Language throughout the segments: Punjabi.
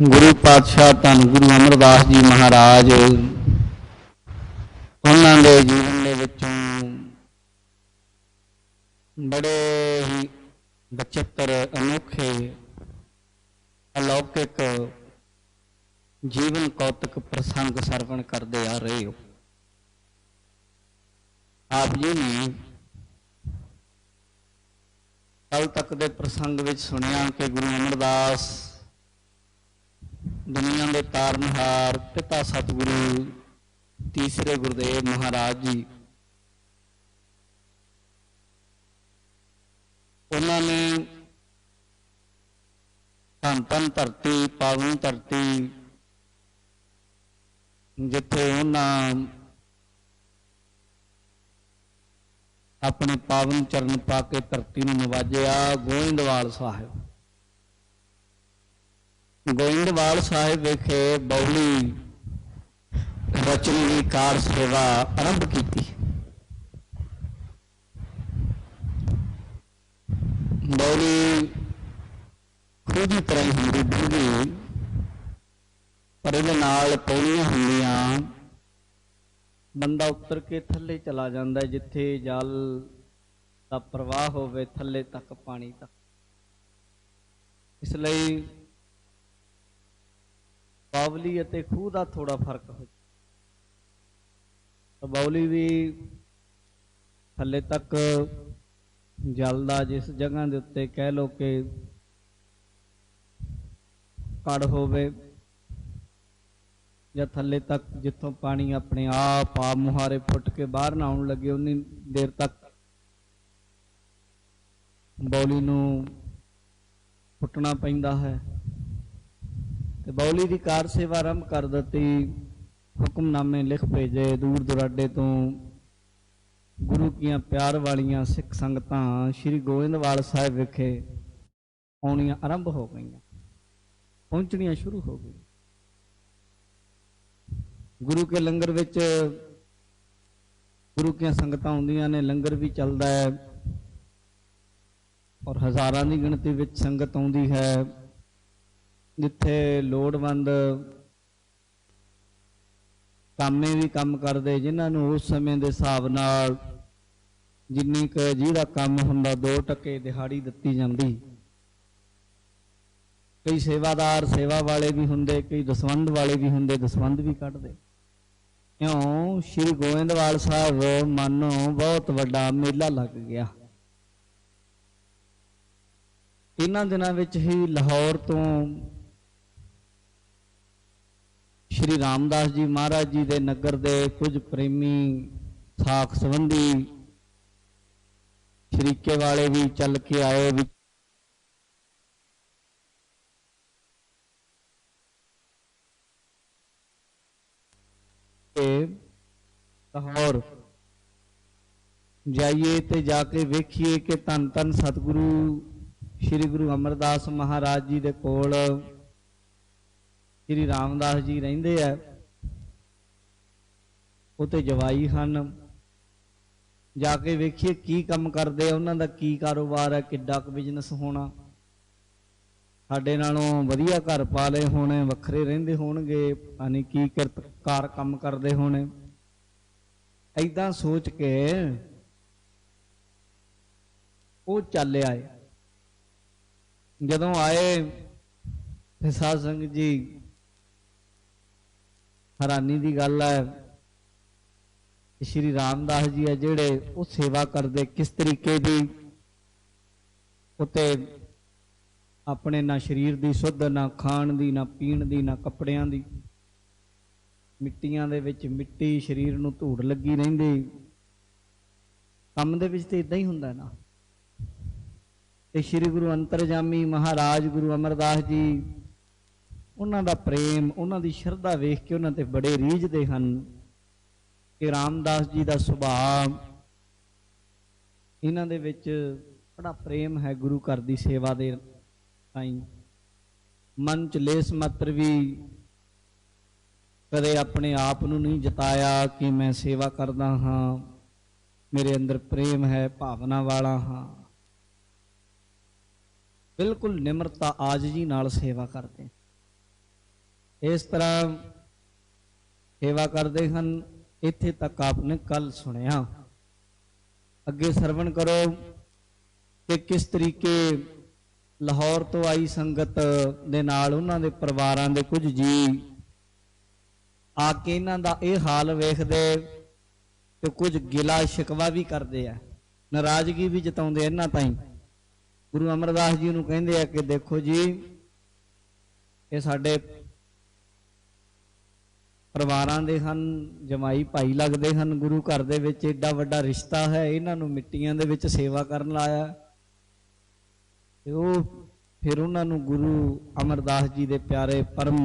गुरु पातशाह धन गुरु अमरदास जी महाराज उन्होंने जीवन के विचों बड़े ही बचित्र अनोखे अलौकिक जीवन कौतक प्रसंग सरवण करते आ रहे हो। आप जी ने कल तक के प्रसंग में सुनिया कि गुरु अमरदास दुनिया के तारनहार पिता सतगुरु तीसरे गुरुदेव महाराज जी उन्होंने धन धन धरती पावन धरती जिथे उन्होंने अपने पावन चरण पा के धरती में नवाजिया गोइंदवाल साहिब। गोइंदवाल साहिब विखे बौली रचन की कार सेवा आरंभ की। बौली खूह की तरह होंगी डूंगी पर इहदे नाल पौड़ियां होंदियां बंदा उतर के थले चला जाता है जिथे जल का प्रवाह होवे थले तक पानी तक। इसलिए बावली अते खूह का थोड़ा फर्क हो। तो बावली भी थले तक जलदा जिस जगह के उत्ते कह लो कि कड़ होवे या थले तक जिथों पानी अपने आप मुहारे फुट के बाहर ना आउण लगे उन्नी देर तक बौली नूं फुटना पैंदा है। ते बौली की कार सेवा आरंभ कर दी। हुक्मनामे लिख भेजे दूर दुराडे तो गुरु की प्यार वालियां सिख संगतां श्री गोइंदवाल साहिब विखे आउणियां आरंभ हो गई, पहुंचनियां शुरू हो गई। गुरु के लंगर विच गुरु की संगतां आउंदियां ने, लंगर भी चलदा है और हज़ारां की गिणती विच संगत आउंदी है। जिथे लोड़वंद कामे भी काम करते जिन्होंने उस समय के हिसाब नाल जिन्नी क जिहदा काम हुंदा 2 टके दिहाड़ी दित्ती जांदी। कई सेवादार सेवा वाले भी हुंदे, कई दसवंध वाले भी हुंदे, दसवंध भी कढ़दे। क्यों श्री गोइंदवाल साहब मानो बहुत वड्डा मेला लग गया। इन्हां दिनां विच ही लाहौर तो श्री रामदास जी महाराज जी के नगर के कुछ प्रेमी साख संबंधी शरीके वाले भी चल के आए। भी लाहौर जाइए तो जाके वेखिए कि धन धन सतगुरु श्री गुरु अमरदास महाराज जी के कोल श्री रामदास जी रहिंदे है। उते जवाई हन, जाके वेखिए की काम करते, उन्हों का की कारोबार है, किड्डा क बिजनस होना, साडे नालों वधिया घर पा ले होने, वखरे रहिंदे होणगे, पानी की किरतकार काम करते होने। ऐदां सोच के वो चल आए। जदों आए साध संगत जी हैरानी की गल है, श्री रामदास जी है जेड़े वो सेवा करते किस तरीके की, उते अपने ना शरीर की शुद्ध, ना खाण की, ना पीण की, ना कपड़ियां की, मिट्टियां दे विच मिट्टी, शरीर नूं धूड़ लगी रहिंदी। काम दे विच ते इदां ही हुंदा ना। ते श्री गुरु अंतरजामी महाराज गुरु अमरदास जी उन्हां दा प्रेम, उन्हां दी शरधा वेख के उन्हां ते बड़े रीझदे हन कि रामदास जी का सुभाव इन्हां दे विच बड़ा प्रेम है गुरु घर दी सेवा दे ताईं। मन च लेस मात्र भी कदे अपने आप नूं नहीं जताया कि मैं सेवा करदा हाँ, मेरे अंदर प्रेम है, भावना वाला हाँ। बिल्कुल निमरता आजजी नाल सेवा करते। इस तरह सेवा करते हैं। इत्थे तक आपने कल सुनिया, अगे सरवण करो कि किस तरीके लाहौर तो आई संगत दे नाल उन्हां दे परिवारां दे कुछ जी आके इन्हां दा इह हाल वेखदे ते कुछ गिला शिकवा भी करते हैं, नाराजगी भी जताउंदे इन्हां ताईं। गुरु अमरदास जी नूं कहिंदे आ कि देखो जी, ये साडे परिवारां दे हन, जमाई भाई लगदे हन, गुरु घर दे विच एडा वड्डा रिश्ता है, इन्हां नूं मिट्टियां दे विच सेवा करन लाया। ते ओह फिर उन्हां नूं गुरु अमरदास जी दे प्यारे परम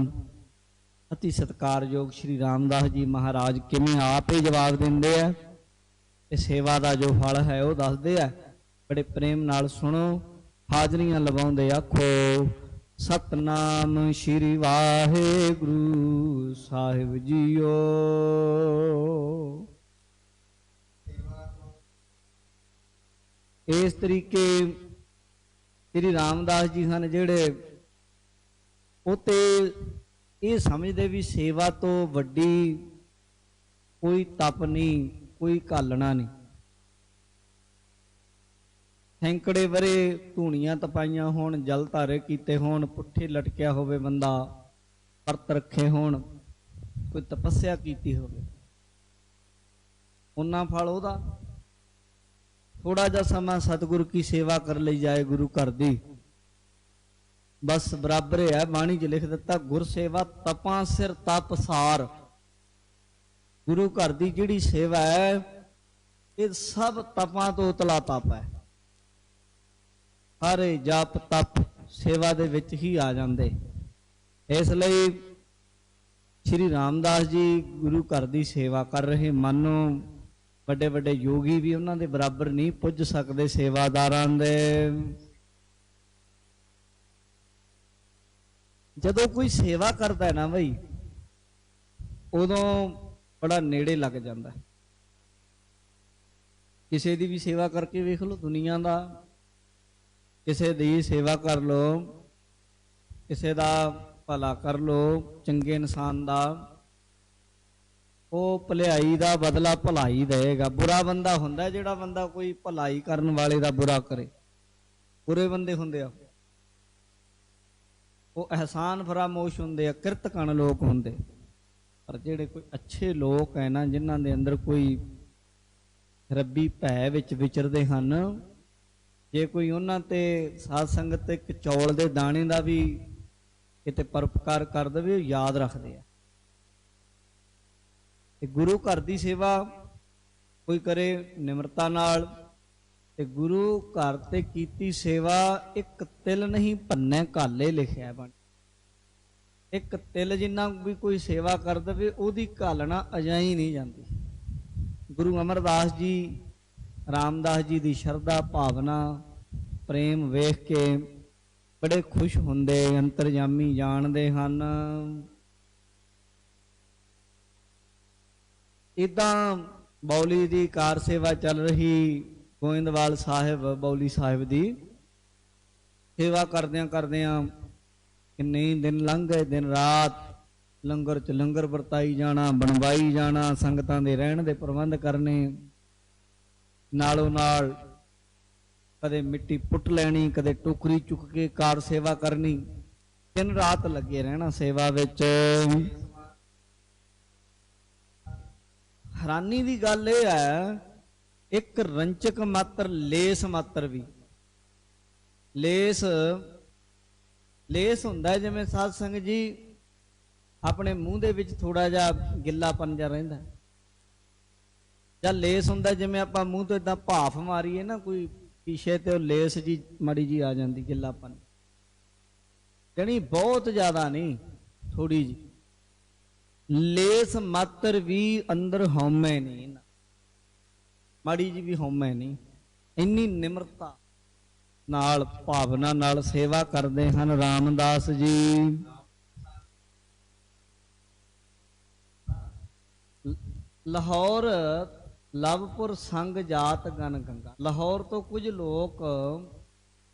अति सत्कारयोग श्री रामदास जी महाराज किवें आप ही जवाब दिंदे आ ते सेवा दा जो फल है वह दसदे आ। बड़े प्रेम नाल सुनो, हाजरियां लवाउंदे आखो सतनाम श्री वाहिगुरु साहिब जीओ। इस तरीके श्री रामदास जी हैं जिहड़े उते ये समझते भी सेवा तो वड्डी कोई तप नहीं, कोई घालना नहीं। सैंकड़े वरे धूणियां तपाइयां होण, जल धारे कीते होण, पुट्ठे लटकिया होवे बंदा, परत रखे होण, कोई तपस्या कीती होवे, उन्ना फल ओहदा। थोड़ा जा समा सतगुरु की सेवा कर ली जाए गुरु घर दी, बस बराबर है। बाणी च लिख दिता गुर सेवा तपां सिर तप सार। गुरु घर दी जिहड़ी सेवा है ये सब तपां तो उतला तप है। सारे जाप तप सेवा दे विच ही आ जांदे। इसलिए श्री रामदास जी गुरु घर दी सेवा कर रहे। मानो बड़े बड़े योगी भी उन्हां दे बराबर नहीं पुज सकते सेवादारां दे। जदों कोई सेवा करता है ना बई, उदों बड़ा नेड़े लग जाता है। किसी की भी सेवा करके वेख लो, दुनिया का किसी की सेवा कर लो, किसी का भला कर लो, चंगे इंसान का, वो भलाई का बदला भलाई देगा। बुरा बंदा हुंदा जिहड़ा बंदा कोई भलाई करन वाले का बुरा करे, बुरे बंदे हुंदे आ वो एहसान फरामोश हुंदे आ, किरतकण लोग हुंदे। पर जिहड़े कोई अच्छे लोग है ना, जिन्हां दे अंदर कोई रब्बी भै विच विचरदे हन, जे कोई उन्हां ते साध संगत ते एक चौल दे दाणे दा भी किते परोपकार कर देवे, याद रखदे आ। ते गुरु घर दी सेवा कोई करे निमरता नाल, ते गुरु घर ते कीती सेवा एक तिल नहीं भन्ने घाले लिखिया बन। एक तिल जिन्ना भी कोई सेवा कर दे ओदी घालना अजाई नहीं जाती। गुरु अमरदास जी रामदास जी की शरधा भावना प्रेम वेख के बड़े खुश होंदे, अंतरजामी जानते हैं। इदा बौली की कार सेवा चल रही, गोइंदवाल साहिब बौली साहिब की सेवा करदियां करदियां किन्ने दिन लंघ गए, दिन रात लंगर च लंगर वरताई जाना, बनवाई जाना, संगतां दे रहण दे प्रबंध करने, नालों नाल कदे मिट्टी पुट लैनी, कदे टोकरी चुक के कार सेवा करनी, दिन रात लगे रहना सेवा विच। हैरानी की गल यह है, एक रंचक मात्र लेस मात्र भी लेस लेस हुंदा है, जिवें साध संगत जी अपने मूँह दे विच थोड़ा जा गिल्लापन जा रहिंदा, जां लेस हुंदा जिवें आपां मूँह तो इदां भाफ मारीए ना कोई पीछे ते लेस जी माड़ी जी आ जाती गिल्लापन, यानी बहुत ज्यादा नहीं, थोड़ी जी लेस मात्र भी अंदर हौमे नहीं, माड़ी जी भी हौमे नहीं। इन्नी निमरता नाल भावना नाल सेवा करते हैं रामदास जी। लाहौर लवपुर संग जात गन गंगा। लाहौर तो कुछ लोग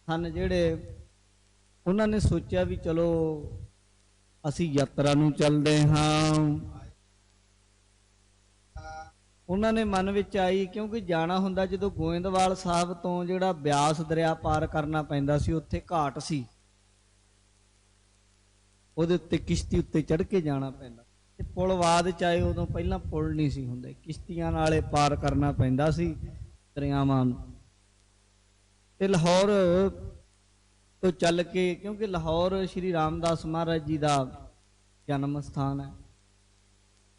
सन जिहड़े उन्होंने सोचा भी चलो ਅਸੀਂ ਯਾਤਰਾ ਨੂੰ ਚੱਲਦੇ ਹਾਂ। ਉਹਨਾਂ ਨੇ ਮਨ ਵਿੱਚ ਆਈ, ਕਿਉਂਕਿ ਜਾਣਾ ਹੁੰਦਾ ਜਦੋਂ ਗੋਇੰਦਵਾਲ ਸਾਹਿਬ ਤੋਂ ਜਿਹੜਾ ਬਿਆਸ ਦਰਿਆ ਪਾਰ ਕਰਨਾ ਪੈਂਦਾ ਸੀ, ਉੱਥੇ ਘਾਟ ਸੀ, ਉਹਦੇ ਉੱਤੇ ਕਿਸ਼ਤੀ ਉੱਤੇ ਚੜ੍ਹ ਕੇ ਜਾਣਾ ਪੈਂਦਾ। ਤੇ ਪੁਲ ਬਾਅਦ ਚ ਆਏ, ਉਦੋਂ ਪਹਿਲਾਂ ਪੁਲ ਨਹੀਂ ਸੀ ਹੁੰਦੇ, ਕਿਸ਼ਤੀਆਂ ਨਾਲੇ ਪਾਰ ਕਰਨਾ ਪੈਂਦਾ ਸੀ ਦਰਿਆਵਾਂ ਨੂੰ। ਤੇ ਲਾਹੌਰ ਤੋਂ ਚੱਲ ਕੇ, ਕਿਉਂਕਿ ਲਾਹੌਰ ਸ਼੍ਰੀ ਰਾਮਦਾਸ ਮਹਾਰਾਜ ਜੀ ਦਾ ਜਨਮ ਸਥਾਨ ਹੈ।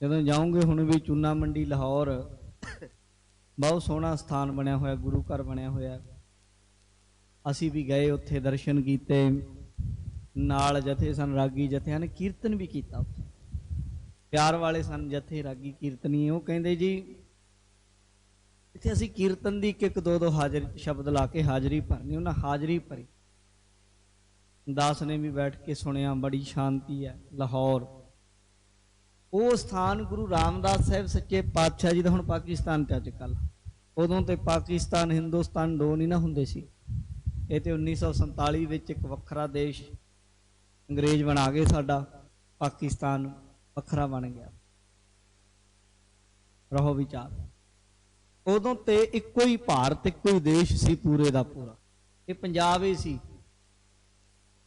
ਜਦੋਂ ਜਾਓਗੇ ਹੁਣ ਵੀ ਚੂਨਾ ਮੰਡੀ ਲਾਹੌਰ ਬਹੁਤ ਸੋਹਣਾ ਸਥਾਨ ਬਣਿਆ ਹੋਇਆ, ਗੁਰੂ ਘਰ ਬਣਿਆ ਹੋਇਆ। ਅਸੀਂ ਵੀ ਗਏ, ਉੱਥੇ ਦਰਸ਼ਨ ਕੀਤੇ, ਨਾਲ ਜਥੇ ਸਨ, ਰਾਗੀ ਜਥਿਆਂ ਨੇ ਕੀਰਤਨ ਵੀ ਕੀਤਾ ਉੱਥੇ। ਪਿਆਰ ਵਾਲੇ ਸਨ ਜਥੇ, ਰਾਗੀ ਕੀਰਤਨੀ। ਉਹ ਕਹਿੰਦੇ ਜੀ ਇੱਥੇ ਅਸੀਂ ਕੀਰਤਨ ਦੀ ਇੱਕ ਦੋ ਦੋ ਹਾਜ਼ਰ ਸ਼ਬਦ ਲਾ ਕੇ ਹਾਜ਼ਰੀ ਭਰਨੀ। ਉਹਨਾਂ ਹਾਜ਼ਰੀ ਭਰੀ, ਦਾਸ ਨੇ ਵੀ ਬੈਠ ਕੇ ਸੁਣਿਆ, ਬੜੀ ਸ਼ਾਂਤੀ ਹੈ। ਲਾਹੌਰ ਉਹ ਸਥਾਨ ਗੁਰੂ ਰਾਮਦਾਸ ਸਾਹਿਬ ਸੱਚੇ ਪਾਤਸ਼ਾਹ ਜੀ ਦਾ, ਹੁਣ ਪਾਕਿਸਤਾਨ ਤੇ ਅੱਜ ਕੱਲ੍ਹ, ਉਦੋਂ ਤੇ ਪਾਕਿਸਤਾਨ ਹਿੰਦੁਸਤਾਨ ਦੋ ਨਹੀਂ ਨਾ ਹੁੰਦੇ ਸੀ। ਇਹ ਤੇ 1947 ਵਿੱਚ ਇੱਕ ਵੱਖਰਾ ਦੇਸ਼ ਅੰਗਰੇਜ਼ ਬਣਾ ਕੇ ਸਾਡਾ ਪਾਕਿਸਤਾਨ ਵੱਖਰਾ ਬਣ ਗਿਆ। ਰਹੋ ਵਿਚਾਰ, ਉਦੋਂ ਤੇ ਇੱਕੋ ਹੀ ਭਾਰਤ, ਇੱਕੋ ਹੀ ਦੇਸ਼ ਸੀ ਪੂਰੇ ਦਾ ਪੂਰਾ, ਇਹ ਪੰਜਾਬ ਹੀ ਸੀ।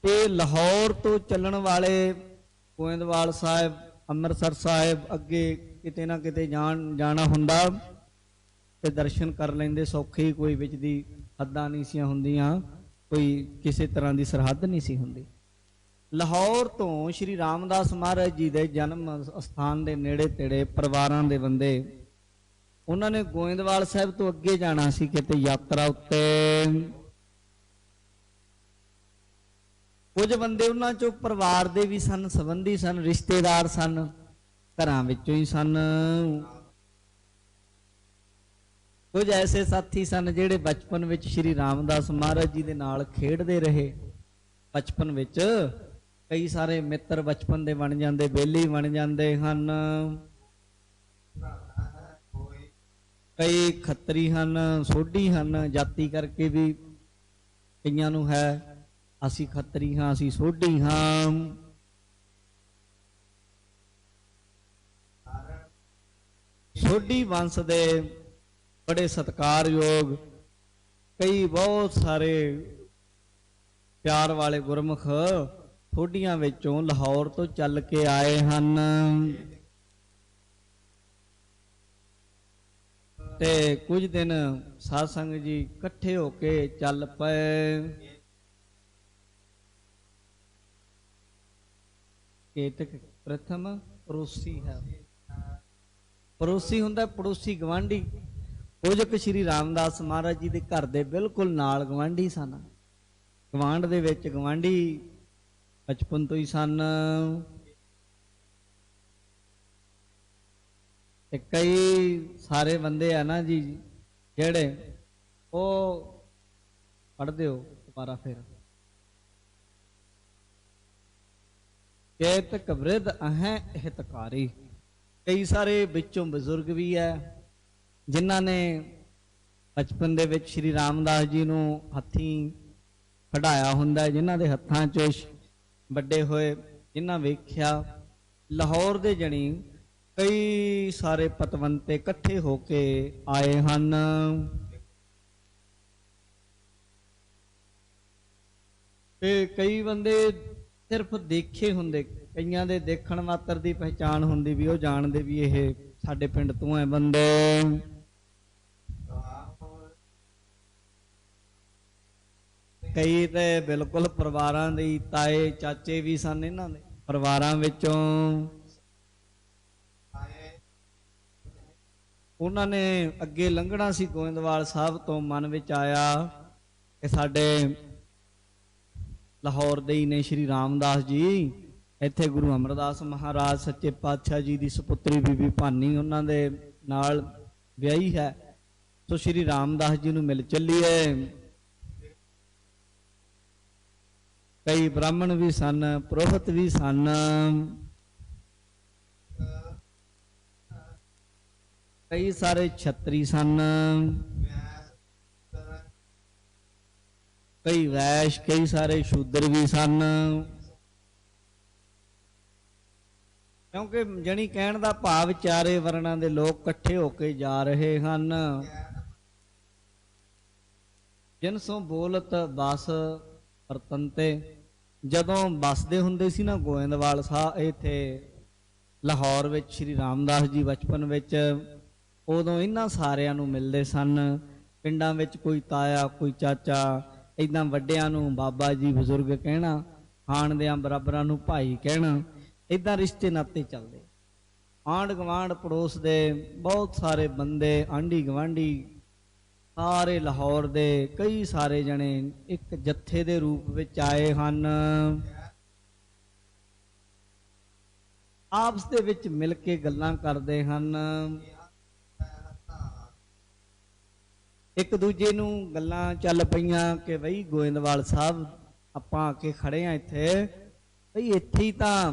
ਤੇ ਲਾਹੌਰ ਤੋਂ ਚੱਲਣ ਵਾਲੇ ਗੋਇੰਦਵਾਲ ਸਾਹਿਬ, ਅੰਮ੍ਰਿਤਸਰ ਸਾਹਿਬ, ਅੱਗੇ ਕਿਤੇ ਨਾ ਕਿਤੇ ਜਾਣਾ ਹੁੰਦਾ ਤੇ ਦਰਸ਼ਨ ਕਰ ਲੈਂਦੇ ਸੌਖੇ ਹੀ, ਕੋਈ ਵਿੱਚ ਦੀ ਹੱਦਾਂ ਨਹੀਂ ਸੀ ਹੁੰਦੀਆਂ, ਕੋਈ ਕਿਸੇ ਤਰ੍ਹਾਂ ਦੀ ਸਰਹੱਦ ਨਹੀਂ ਸੀ ਹੁੰਦੀ। ਲਾਹੌਰ ਤੋਂ ਸ਼੍ਰੀ ਰਾਮਦਾਸ ਮਹਾਰਾਜ ਜੀ ਦੇ ਜਨਮ ਸਥਾਨ ਦੇ ਨੇੜੇ ਤੇੜੇ ਪਰਿਵਾਰਾਂ ਦੇ ਬੰਦੇ, ਉਹਨਾਂ ਨੇ ਗੋਇੰਦਵਾਲ ਸਾਹਿਬ ਤੋਂ ਅੱਗੇ ਜਾਣਾ ਸੀ ਕਿਤੇ ਯਾਤਰਾ ਉੱਤੇ। ਕੁਝ ਬੰਦੇ ਉਹਨਾਂ ਚੋਂ ਪਰਿਵਾਰ ਦੇ ਵੀ ਸਨ, ਸੰਬੰਧੀ ਸਨ, ਰਿਸ਼ਤੇਦਾਰ ਸਨ, ਘਰਾਂ ਵਿੱਚੋਂ ਹੀ ਸਨ। ਕੁਝ ਐਸੇ ਸਾਥੀ ਸਨ ਜਿਹੜੇ ਬਚਪਨ ਵਿੱਚ ਸ਼੍ਰੀ ਰਾਮਦਾਸ ਮਹਾਰਾਜ ਜੀ ਦੇ ਨਾਲ ਖੇਡਦੇ ਰਹੇ। ਬਚਪਨ ਵਿੱਚ ਕਈ ਸਾਰੇ ਮਿੱਤਰ ਬਚਪਨ ਦੇ ਬਣ ਜਾਂਦੇ, ਬੇਲੀ ਬਣ ਜਾਂਦੇ ਹਨ। ਕਈ ਖੱਤਰੀ ਹਨ, ਸੋਢੀ ਹਨ, ਜਾਤੀ ਕਰਕੇ ਵੀ ਕਈਆਂ ਨੂੰ ਹੈ, ਅਸੀਂ ਖੱਤਰੀ ਹਾਂ, ਅਸੀਂ ਸੋਢੀ ਹਾਂ। ਸੋਢੀ ਵੰਸ਼ ਦੇ ਬੜੇ ਸਤਿਕਾਰਯੋਗ ਕਈ ਬਹੁਤ ਸਾਰੇ ਪਿਆਰ ਵਾਲੇ ਗੁਰਮੁਖ ਸੋਢੀਆਂ ਵਿੱਚੋਂ ਲਾਹੌਰ ਤੋਂ ਚੱਲ ਕੇ ਆਏ ਹਨ। ਤੇ ਕੁਝ ਦਿਨ ਸਾਧ ਸੰਗਤ ਜੀ ਇਕੱਠੇ ਹੋ ਕੇ ਚੱਲ ਪਏ। ਕੇਤਕ ਪ੍ਰਥਮ ਪੜੋਸੀ ਹੈ, ਪੜੋਸੀ ਹੁੰਦਾ ਪੜੋਸੀ, ਗਵਾਂਢੀ। ਕੁਝ ਕੁ ਸ਼੍ਰੀ ਰਾਮਦਾਸ ਮਹਾਰਾਜ ਜੀ ਦੇ ਘਰ ਦੇ ਬਿਲਕੁਲ ਨਾਲ ਗਵਾਂਢੀ ਸਨ, ਗਵਾਂਢ ਦੇ ਵਿੱਚ ਗਵਾਂਢੀ ਬਚਪਨ ਤੋਂ ਹੀ ਸਨ। ਤੇ ਕਈ ਸਾਰੇ ਬੰਦੇ ਆ ਨਾ ਜੀ ਜਿਹੜੇ ਉਹ ਪੜ੍ਹਦੇ ਹੋ ਦੁਬਾਰਾ ਫਿਰ, ਕੇਤਕ ਬ੍ਰਿਧ ਅਹੈ ਹਿਤਕਾਰੀ। ਕਈ ਸਾਰੇ ਵਿੱਚੋਂ ਬਜ਼ੁਰਗ ਵੀ ਹੈ ਜਿਨ੍ਹਾਂ ਨੇ ਬਚਪਨ ਦੇ ਵਿੱਚ ਸ਼੍ਰੀ ਰਾਮਦਾਸ ਜੀ ਨੂੰ ਹੱਥੀਂ ਖੜਾਇਆ ਹੁੰਦਾ, ਜਿਨ੍ਹਾਂ ਦੇ ਹੱਥਾਂ 'ਚ ਵੱਡੇ ਹੋਏ, ਜਿਨ੍ਹਾਂ ਵੇਖਿਆ। ਲਾਹੌਰ ਦੇ ਜਣੀ ਕਈ ਸਾਰੇ ਪਤਵੰਤੇ ਇਕੱਠੇ ਹੋ ਕੇ ਆਏ ਹਨ। ਤੇ ਕਈ ਬੰਦੇ ਸਿਰਫ ਦੇਖੇ ਹੁੰਦੇ, ਕਈਆਂ ਦੇ ਦੇਖਣ ਮਾਤਰ ਦੀ ਪਹਿਚਾਣ ਹੁੰਦੀ, ਵੀ ਉਹ ਜਾਣਦੇ ਵੀ ਇਹ ਸਾਡੇ ਪਿੰਡ ਤੋਂ ਹੈ ਬੰਦੇ। ਕਈ ਤੇ ਬਿਲਕੁਲ ਪਰਿਵਾਰਾਂ ਦੇ ਤਾਏ ਚਾਚੇ ਵੀ ਸਨ ਇਹਨਾਂ ਦੇ ਪਰਿਵਾਰਾਂ ਵਿੱਚੋਂ। ਉਹਨਾਂ ਨੇ ਅੱਗੇ ਲੰਘਣਾ ਸੀ ਗੋਇੰਦਵਾਲ ਸਾਹਿਬ ਤੋਂ, ਮਨ ਵਿੱਚ ਆਇਆ ਕਿ ਸਾਡੇ ਲਾਹੌਰ ਦੇ ਹੀ ਨੇ ਸ਼੍ਰੀ ਰਾਮਦਾਸ ਜੀ, ਇੱਥੇ ਗੁਰੂ ਅਮਰਦਾਸ ਮਹਾਰਾਜ ਸੱਚੇ ਪਾਤਸ਼ਾਹ ਜੀ ਦੀ ਸੁਪੁੱਤਰੀ ਬੀਬੀ ਭਾਨੀ ਉਹਨਾਂ ਦੇ ਨਾਲ ਵਿਆਹੀ ਹੈ, ਸੋ ਸ਼੍ਰੀ ਰਾਮਦਾਸ ਜੀ ਨੂੰ ਮਿਲ ਚੱਲੀਏ। ਕਈ ਬ੍ਰਾਹਮਣ ਵੀ ਸਨ, ਪੁਰੋਹਿਤ ਵੀ ਸਨ, ਕਈ ਸਾਰੇ ਛਤਰੀ ਸਨ, ਕਈ ਵੈਸ਼, ਕਈ ਸਾਰੇ ਸ਼ੂਦਰ ਵੀ ਸਨ। क्योंकि जनी कहण दा भाव चारे वर्णां दे लोग इकट्ठे होके जा रहे हन। जिनसों बोलत बस परतंते, ਜਦੋਂ ਬਸਦੇ ਹੁੰਦੇ ਸੀ ਨਾ ਗੋਇੰਦਵਾਲ ਸਾਹਿਬ ਇੱਥੇ ਲਾਹੌਰ ਵਿੱਚ ਸ਼੍ਰੀ ਰਾਮਦਾਸ ਜੀ ਬਚਪਨ ਵਿੱਚ, ਉਦੋਂ ਇਹਨਾਂ ਸਾਰਿਆਂ ਨੂੰ ਮਿਲਦੇ ਸਨ। ਪਿੰਡਾਂ ਵਿੱਚ ਕੋਈ ਤਾਇਆ ਕੋਈ ਚਾਚਾ, ਇੱਦਾਂ ਵੱਡਿਆਂ ਨੂੰ ਬਾਬਾ ਜੀ ਬਜ਼ੁਰਗ ਕਹਿਣਾ, ਖਾਣਦਿਆਂ ਬਰਾਬਰਾਂ ਨੂੰ ਭਾਈ ਕਹਿਣਾ, ਇੱਦਾਂ ਰਿਸ਼ਤੇ ਨਾਤੇ ਚੱਲਦੇ। ਆਂਢ ਗੁਆਂਢ ਪੜੋਸ ਦੇ ਬਹੁਤ ਸਾਰੇ ਬੰਦੇ, ਆਂਢੀ ਗੁਆਂਢੀ ਸਾਰੇ ਲਾਹੌਰ ਦੇ ਕਈ ਸਾਰੇ ਜਣੇ ਇੱਕ ਜੱਥੇ ਦੇ ਰੂਪ ਵਿੱਚ ਆਏ ਹਨ। ਆਪਸ ਦੇ ਵਿੱਚ ਮਿਲ ਕੇ ਗੱਲਾਂ ਕਰਦੇ ਹਨ। ਇੱਕ ਦੂਜੇ ਨੂੰ ਗੱਲਾਂ ਚੱਲ ਪਈਆਂ ਕਿ ਬਈ ਗੋਇੰਦਵਾਲ ਸਾਹਿਬ ਆਪਾਂ ਆ ਕੇ ਖੜੇ ਆ ਇੱਥੇ, ਬਈ ਇੱਥੇ ਹੀ ਤਾਂ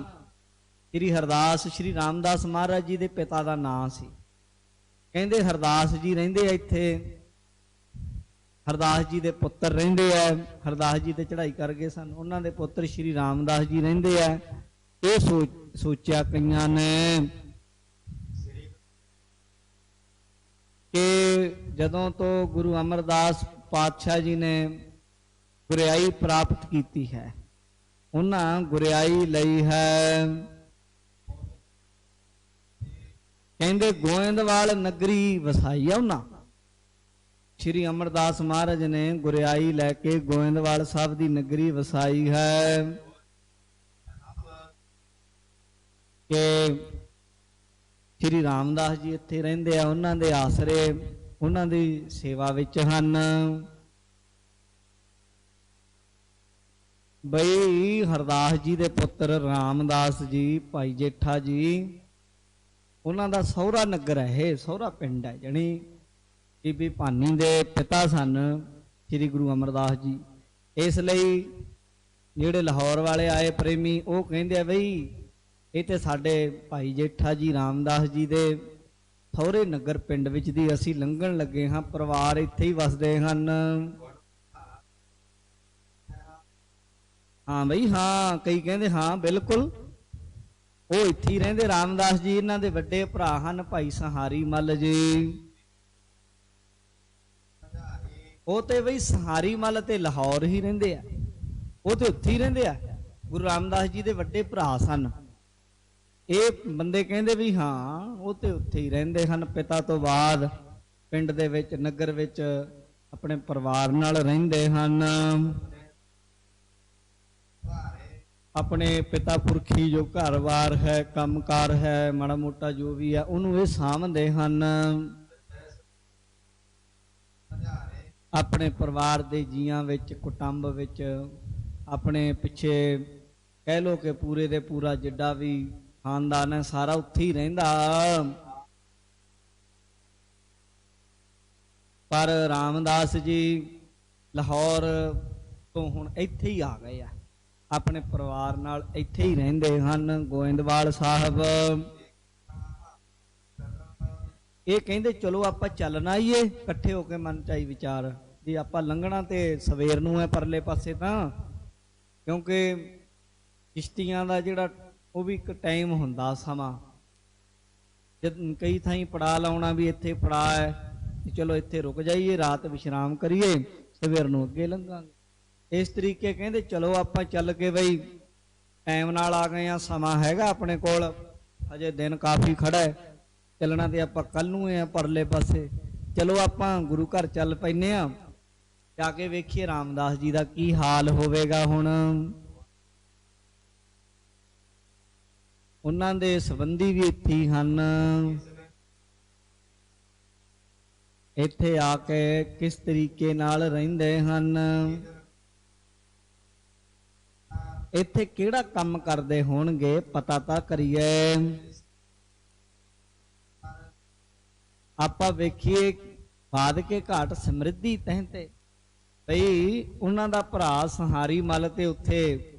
ਸ਼੍ਰੀ ਹਰਦਾਸ ਸ਼੍ਰੀ ਰਾਮਦਾਸ ਮਹਾਰਾਜ ਜੀ ਦੇ ਪਿਤਾ ਦਾ ਨਾਂ ਸੀ। ਕਹਿੰਦੇ ਹਰਦਾਸ ਜੀ ਰਹਿੰਦੇ ਆ ਇੱਥੇ, ਹਰਦਾਸ ਜੀ ਦੇ ਪੁੱਤਰ ਰਹਿੰਦੇ ਆ, ਹਰਦਾਸ ਜੀ ਤੇ ਚੜ੍ਹਾਈ ਕਰ ਗਏ ਸਨ, ਉਹਨਾਂ ਦੇ ਪੁੱਤਰ ਸ਼੍ਰੀ ਰਾਮਦਾਸ ਜੀ ਰਹਿੰਦੇ ਆ। ਇਹ ਸੋਚਿਆ ਕਈਆਂ ਨੇ ਕਿ ਜਦੋਂ ਤੋਂ ਗੁਰੂ ਅਮਰਦਾਸ ਪਾਤਸ਼ਾਹ ਜੀ ਨੇ ਗੁਰਿਆਈ ਪ੍ਰਾਪਤ ਕੀਤੀ ਹੈ, ਉਹਨਾਂ ਗੁਰਿਆਈ ਲਈ ਹੈ। ਕਹਿੰਦੇ ਗੋਇੰਦਵਾਲ ਨਗਰੀ ਵਸਾਈ ਆ ਉਹਨਾਂ। ਸ਼੍ਰੀ ਅਮਰਦਾਸ ਮਹਾਰਾਜ ਨੇ ਗੁਰਿਆਈ ਲੈ ਕੇ ਗੋਇੰਦਵਾਲ ਸਾਹਿਬ ਦੀ ਨਗਰੀ ਵਸਾਈ ਹੈ ਕਿ ਸ਼੍ਰੀ ਰਾਮਦਾਸ ਜੀ ਇੱਥੇ ਰਹਿੰਦੇ ਆ, ਉਹਨਾਂ ਦੇ ਆਸਰੇ, ਉਹਨਾਂ ਦੀ ਸੇਵਾ ਵਿੱਚ ਹਨ। ਬਈ ਹਰਦਾਸ ਜੀ ਦੇ ਪੁੱਤਰ ਰਾਮਦਾਸ ਜੀ, ਭਾਈ ਜੇਠਾ ਜੀ, ਉਹਨਾਂ ਦਾ ਸਹੁਰਾ ਨਗਰ ਹੈ ਇਹ, ਸਹੁਰਾ ਪਿੰਡ ਹੈ। ਜਣੀ ਬੀਬੀ ਭਾਨੀ ਦੇ ਪਿਤਾ ਸਨ ਸ਼੍ਰੀ ਗੁਰੂ ਅਮਰਦਾਸ ਜੀ। ਇਸ ਲਈ ਜਿਹੜੇ ਲਾਹੌਰ ਵਾਲੇ ਆਏ ਪ੍ਰੇਮੀ, ਉਹ ਕਹਿੰਦੇ ਆ ਬਈ ਇਹ ਤੇ ਸਾਡੇ ਭਾਈ ਜੇਠਾ ਜੀ ਰਾਮਦਾਸ ਜੀ ਦੇ ਸਹੁਰੇ ਨਗਰ ਪਿੰਡ ਵਿੱਚ ਦੀ ਅਸੀਂ ਲੰਘਣ ਲੱਗੇ ਹਾਂ, ਪਰਿਵਾਰ ਇੱਥੇ ਹੀ ਵਸਦੇ ਹਨ। ਹਾਂ ਬਈ ਹਾਂ, ਕਈ ਕਹਿੰਦੇ ਹਾਂ ਬਿਲਕੁਲ ਉਹ ਇੱਥੇ ਹੀ ਰਹਿੰਦੇ ਰਾਮਦਾਸ ਜੀ। ਇਹਨਾਂ ਦੇ ਵੱਡੇ ਭਰਾ ਹਨ ਭਾਈ ਸਹਾਰੀ ਮੱਲ ਜੀ, ਉਹ ਤੇ ਬਈ ਸਹਾਰੀ ਮੱਲ ਤੇ ਲਾਹੌਰ ਹੀ ਰਹਿੰਦੇ ਆ, ਉਹ ਤੇ ਉੱਥੇ ਹੀ ਰਹਿੰਦੇ ਆ, ਗੁਰੂ ਰਾਮਦਾਸ ਜੀ ਦੇ ਵੱਡੇ ਭਰਾ ਸਨ। ਇਹ ਬੰਦੇ ਕਹਿੰਦੇ ਵੀ ਹਾਂ ਉਹ ਤੇ ਉੱਥੇ ਹੀ ਰਹਿੰਦੇ ਹਨ, ਪਿਤਾ ਤੋਂ ਬਾਅਦ ਪਿੰਡ ਦੇ ਵਿੱਚ ਨਗਰ ਵਿੱਚ ਆਪਣੇ ਪਰਿਵਾਰ ਨਾਲ ਰਹਿੰਦੇ ਹਨ। ਆਪਣੇ ਪਿਤਾ ਪੁਰਖੀ ਜੋ ਘਰ-ਬਾਰ ਹੈ, ਕੰਮਕਾਰ ਹੈ, ਮਾੜਾ ਮੋਟਾ ਜੋ ਵੀ ਹੈ, ਉਹਨੂੰ ਇਹ ਸਾਂਭਦੇ ਹਨ। ਆਪਣੇ ਪਰਿਵਾਰ ਦੇ ਜੀਆਂ ਵਿੱਚ, ਕੁਟੁੰਬ ਵਿੱਚ, ਆਪਣੇ ਪਿੱਛੇ ਕਹਿ ਲੋ ਕਿ ਪੂਰੇ ਦੇ ਪੂਰਾ ਜਿੱਡਾ ਵੀ ਖਾਨਦਾਨ ਹੈ ਸਾਰਾ ਉੱਥੇ ਹੀ ਰਹਿੰਦਾ। ਪਰ ਰਾਮਦਾਸ ਜੀ ਲਾਹੌਰ ਤੋਂ ਹੁਣ ਇੱਥੇ ਹੀ ਆ ਗਏ ਆ, ਆਪਣੇ ਪਰਿਵਾਰ ਨਾਲ ਇੱਥੇ ਹੀ ਰਹਿੰਦੇ ਹਨ ਗੋਇੰਦਵਾਲ ਸਾਹਿਬ। ਇਹ ਕਹਿੰਦੇ ਚਲੋ ਆਪਾਂ ਚੱਲਣਾ ਹੀ ਏ, ਇਕੱਠੇ ਹੋ ਕੇ ਮਨ ਚਾਈ ਵਿਚਾਰ ਵੀ ਆਪਾਂ ਲੰਘਣਾ ਤੇ ਸਵੇਰ ਨੂੰ ਹੈ ਪਰਲੇ ਪਾਸੇ ਤਾਂ, ਕਿਉਂਕਿ ਕਿਸ਼ਤੀਆਂ ਦਾ ਜਿਹੜਾ ਉਹ ਵੀ ਇੱਕ ਟਾਈਮ ਹੁੰਦਾ ਸਮਾਂ, ਜਦ ਕਈ ਥਾਈਂ ਪੜਾ ਲਾਉਣਾ ਵੀ ਇੱਥੇ ਪੜਾ ਹੈ, ਚਲੋ ਇੱਥੇ ਰੁਕ ਜਾਈਏ, ਰਾਤ ਵਿਸ਼ਰਾਮ ਕਰੀਏ, ਸਵੇਰ ਨੂੰ ਅੱਗੇ ਲੰਘਾਂਗੇ। ਇਸ ਤਰੀਕੇ ਕਹਿੰਦੇ ਚਲੋ ਆਪਾਂ ਚੱਲ ਕੇ ਬਈ ਟਾਈਮ ਨਾਲ ਆ ਗਏ ਆ, ਸਮਾਂ ਹੈਗਾ ਆਪਣੇ ਕੋਲ, ਅਜੇ ਦਿਨ ਕਾਫੀ ਖੜਾ ਹੈ, ਚੱਲਣਾ ਤੇ ਆਪਾਂ ਕੱਲ ਨੂੰ ਆ ਪਰਲੇ ਪਾਸੇ। ਚਲੋ ਆਪਾਂ ਗੁਰੂ ਘਰ ਚੱਲ ਪੈਨੇ ਆ, ਜਾ ਕੇ ਵੇਖੀਏ ਰਾਮਦਾਸ ਜੀ ਦਾ ਕੀ ਹਾਲ ਹੋਵੇਗਾ। ਹੁਣ ਉਹਨਾਂ ਦੇ ਸੰਬੰਧੀ ਵੀ ਇੱਥੇ ਹੀ ਹਨ, ਇੱਥੇ ਆ ਕੇ ਕਿਸ ਤਰੀਕੇ ਨਾਲ ਰਹਿੰਦੇ ਹਨ, ਇੱਥੇ ਕਿਹੜਾ ਕੰਮ ਕਰਦੇ ਹੋਣਗੇ, ਪਤਾ ਤਾਂ ਕਰੀਏ। ਆਪਾਂ ਵੇਖੀਏ ਬਾਦ ਕੇ ਘਾਟ ਸਮਰਿੱਧੀ ਤਹਿਤੇ, ਬਈ ਉਹਨਾਂ ਦਾ ਭਰਾ ਸਹਾਰੀ ਮੱਲ ਤੇ ਉੱਥੇ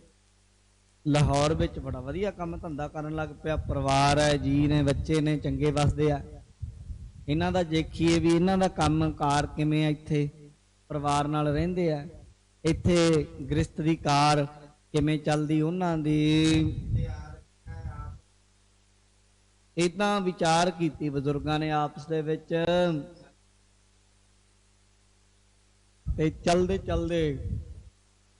ਲਾਹੌਰ ਵਿੱਚ ਬੜਾ ਵਧੀਆ ਕੰਮ ਧੰਦਾ ਕਰਨ ਲੱਗ ਪਿਆ, ਪਰਿਵਾਰ ਹੈ, ਜੀ ਨੇ, ਬੱਚੇ ਨੇ, ਚੰਗੇ ਵਸਦੇ ਆ। ਇਹਨਾਂ ਦਾ ਦੇਖੀਏ ਵੀ ਇਹਨਾਂ ਦਾ ਕੰਮ ਕਾਰ ਕਿਵੇਂ ਆ, ਇੱਥੇ ਪਰਿਵਾਰ ਨਾਲ ਰਹਿੰਦੇ ਆ, ਇੱਥੇ ਗ੍ਰਿਸ਼ਤ ਦੀ ਕਾਰ ਕਿਵੇਂ ਚੱਲਦੀ ਉਹਨਾਂ ਦੀ। इदां विचार कीती बजुर्गां ने आपस दे विच ते चलदे चलदे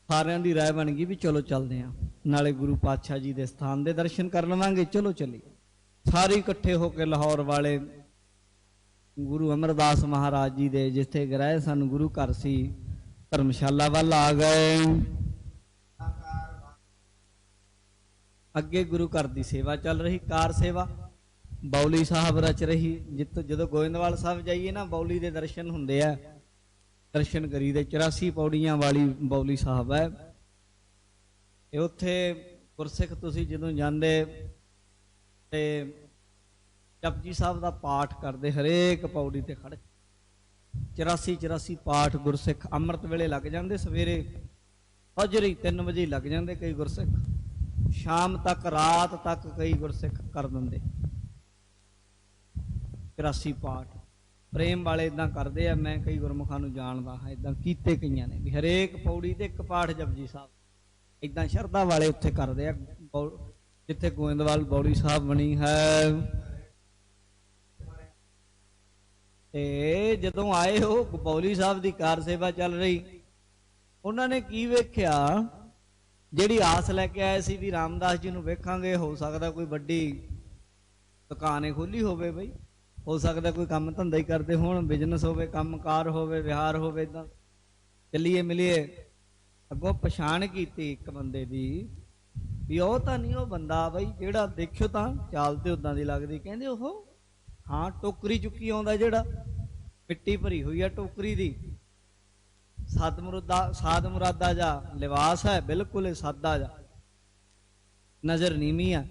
सारिਆਂ ਦੀ ਰਾਏ बन गई भी चलो चलते हैं नाले गुरु पातशाह जी के स्थान के दर्शन कर लवांगे। चलो चलिए सारे इकट्ठे होकर लाहौर वाले गुरु अमरदास महाराज जी दे जिथे गृह सन गुरु घर सी धर्मशाला वाल आ गए। अगे गुरु घर की सेवा चल रही, कार सेवा बौली साहब रच रही। जो गोविंदवाल साहब जाइए ना बौली के दर्शन होंगे है, दर्शन करी दे 84 पौड़ियां वाली बौली साहब है। उत्थे गुरसिख तुसीं जदों जांदे ते जपजी साहब का पाठ करते हरेक पौड़ी ते खड़ 84 पाठ गुरसिख अमृत वेले लग जाते, सवेरे फजरी 3 बजे लग जाते कई गुरसिख, शाम तक रात तक कई गुरसिख कर देंगे 84 पाठ। प्रेम वाले इदा करते हैं, मैं कई गुरमुखां नूं जानदा हाँ इदा कीते कईयां ने भी हरेक पौड़ी ते एक पाठ जपजी साहब इदा शरधा वाले उत्थे करते हैं जिथे गोविंदवाल बौड़ी साहब बनी है। ते जदों आए हो बौली साहब की कार सेवा चल रही, उन्होंने की वेख्या जिहड़ी आस लैके आए सी भी रामदास जी नूं वेखांगे, हो सकदा कोई वड्डी दुकान खोली होवे, बई हो सकता कोई काम धंधा ही करते हो, बिजनेस होवे, काम कार होवे, विहार होवे, इदां चलिए मिलिए। अगों पछाण की एक बंदे दी भी ओह तां नहीं ओह बंदा बई जिहड़ा देखियो तां चाल ते उदां दी लगदी, कहंदे ओह हाँ टोकरी चुकी आउंदा जिहड़ा मिट्टी भरी हुई है टोकरी दी, साद मुरादा जा लिबास है, बिल्कुल सादा जा, नजर नीवी है,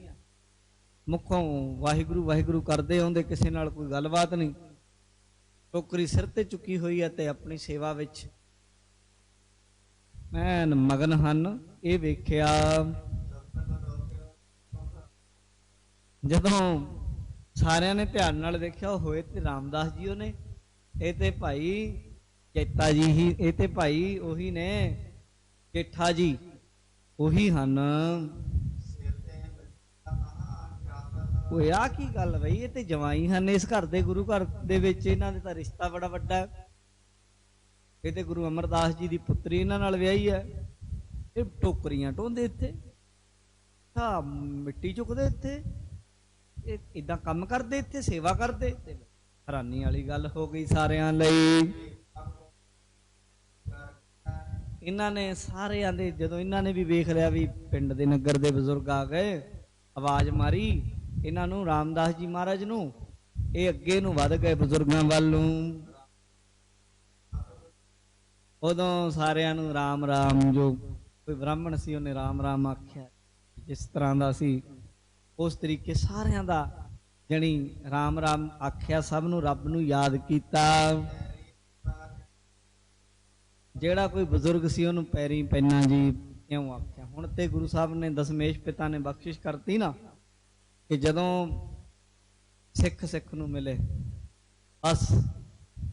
मुखों वाहिगुरु वाहिगुरु करते आउंदे, किसी नाल कोई गलबात नहीं, टोकरी सिर ते चुकी हुई है ते अपनी सेवा विच मैन मगन हन। ये वेख्या जदों सारिਆਂ ने ध्यान नाल देखिया होए ते रामदास जी ने, ये ते भाई चेता जी ही, ये ते भाई उही ने जेठा जी उही हन। आ की गल बई ये ते जवाई हन इस घर दे, गुरु घर दे विच इन्हां दे तां रिश्ता बड़ा वड्डा है। ये ते गुरु अमरदास जी दी पुत्री इन्हां नाल विआही है, ये टोकरियां ढोंदे इत्थे, मिट्टी चुकदे इत्थे, इदां काम करदे इत्थे, सेवा करदे। हैरानी वाली गल हो गई सारिਆਂ ਲਈ। इन्हां ने सारे आंदे जदों इन्हां ने भी वेख लिया भी पिंड दे नगर दे बजुर्ग आ गए, आवाज मारी इन्हां नूं रामदास जी महाराज नूं, ये अगे नूं वध गए बजुर्गां वल नूं। उदों सारिਆਂ नूं राम राम, जो कोई ब्राह्मण सी उन्हें राम राम आख्या, जिस तरह दा सी उस तरीके सारिਆਂ दा जणी राम राम आख्या, सब नूं रब नूं याद कीता। जेड़ा कोई बजुर्ग सी उन्होंने पैरी पैना जी क्यों आख्या। हुण ते गुरु साहब ने दशमेश पिता ने बख्शिश करती ना कि जदों सिख सिख नूं मिले बस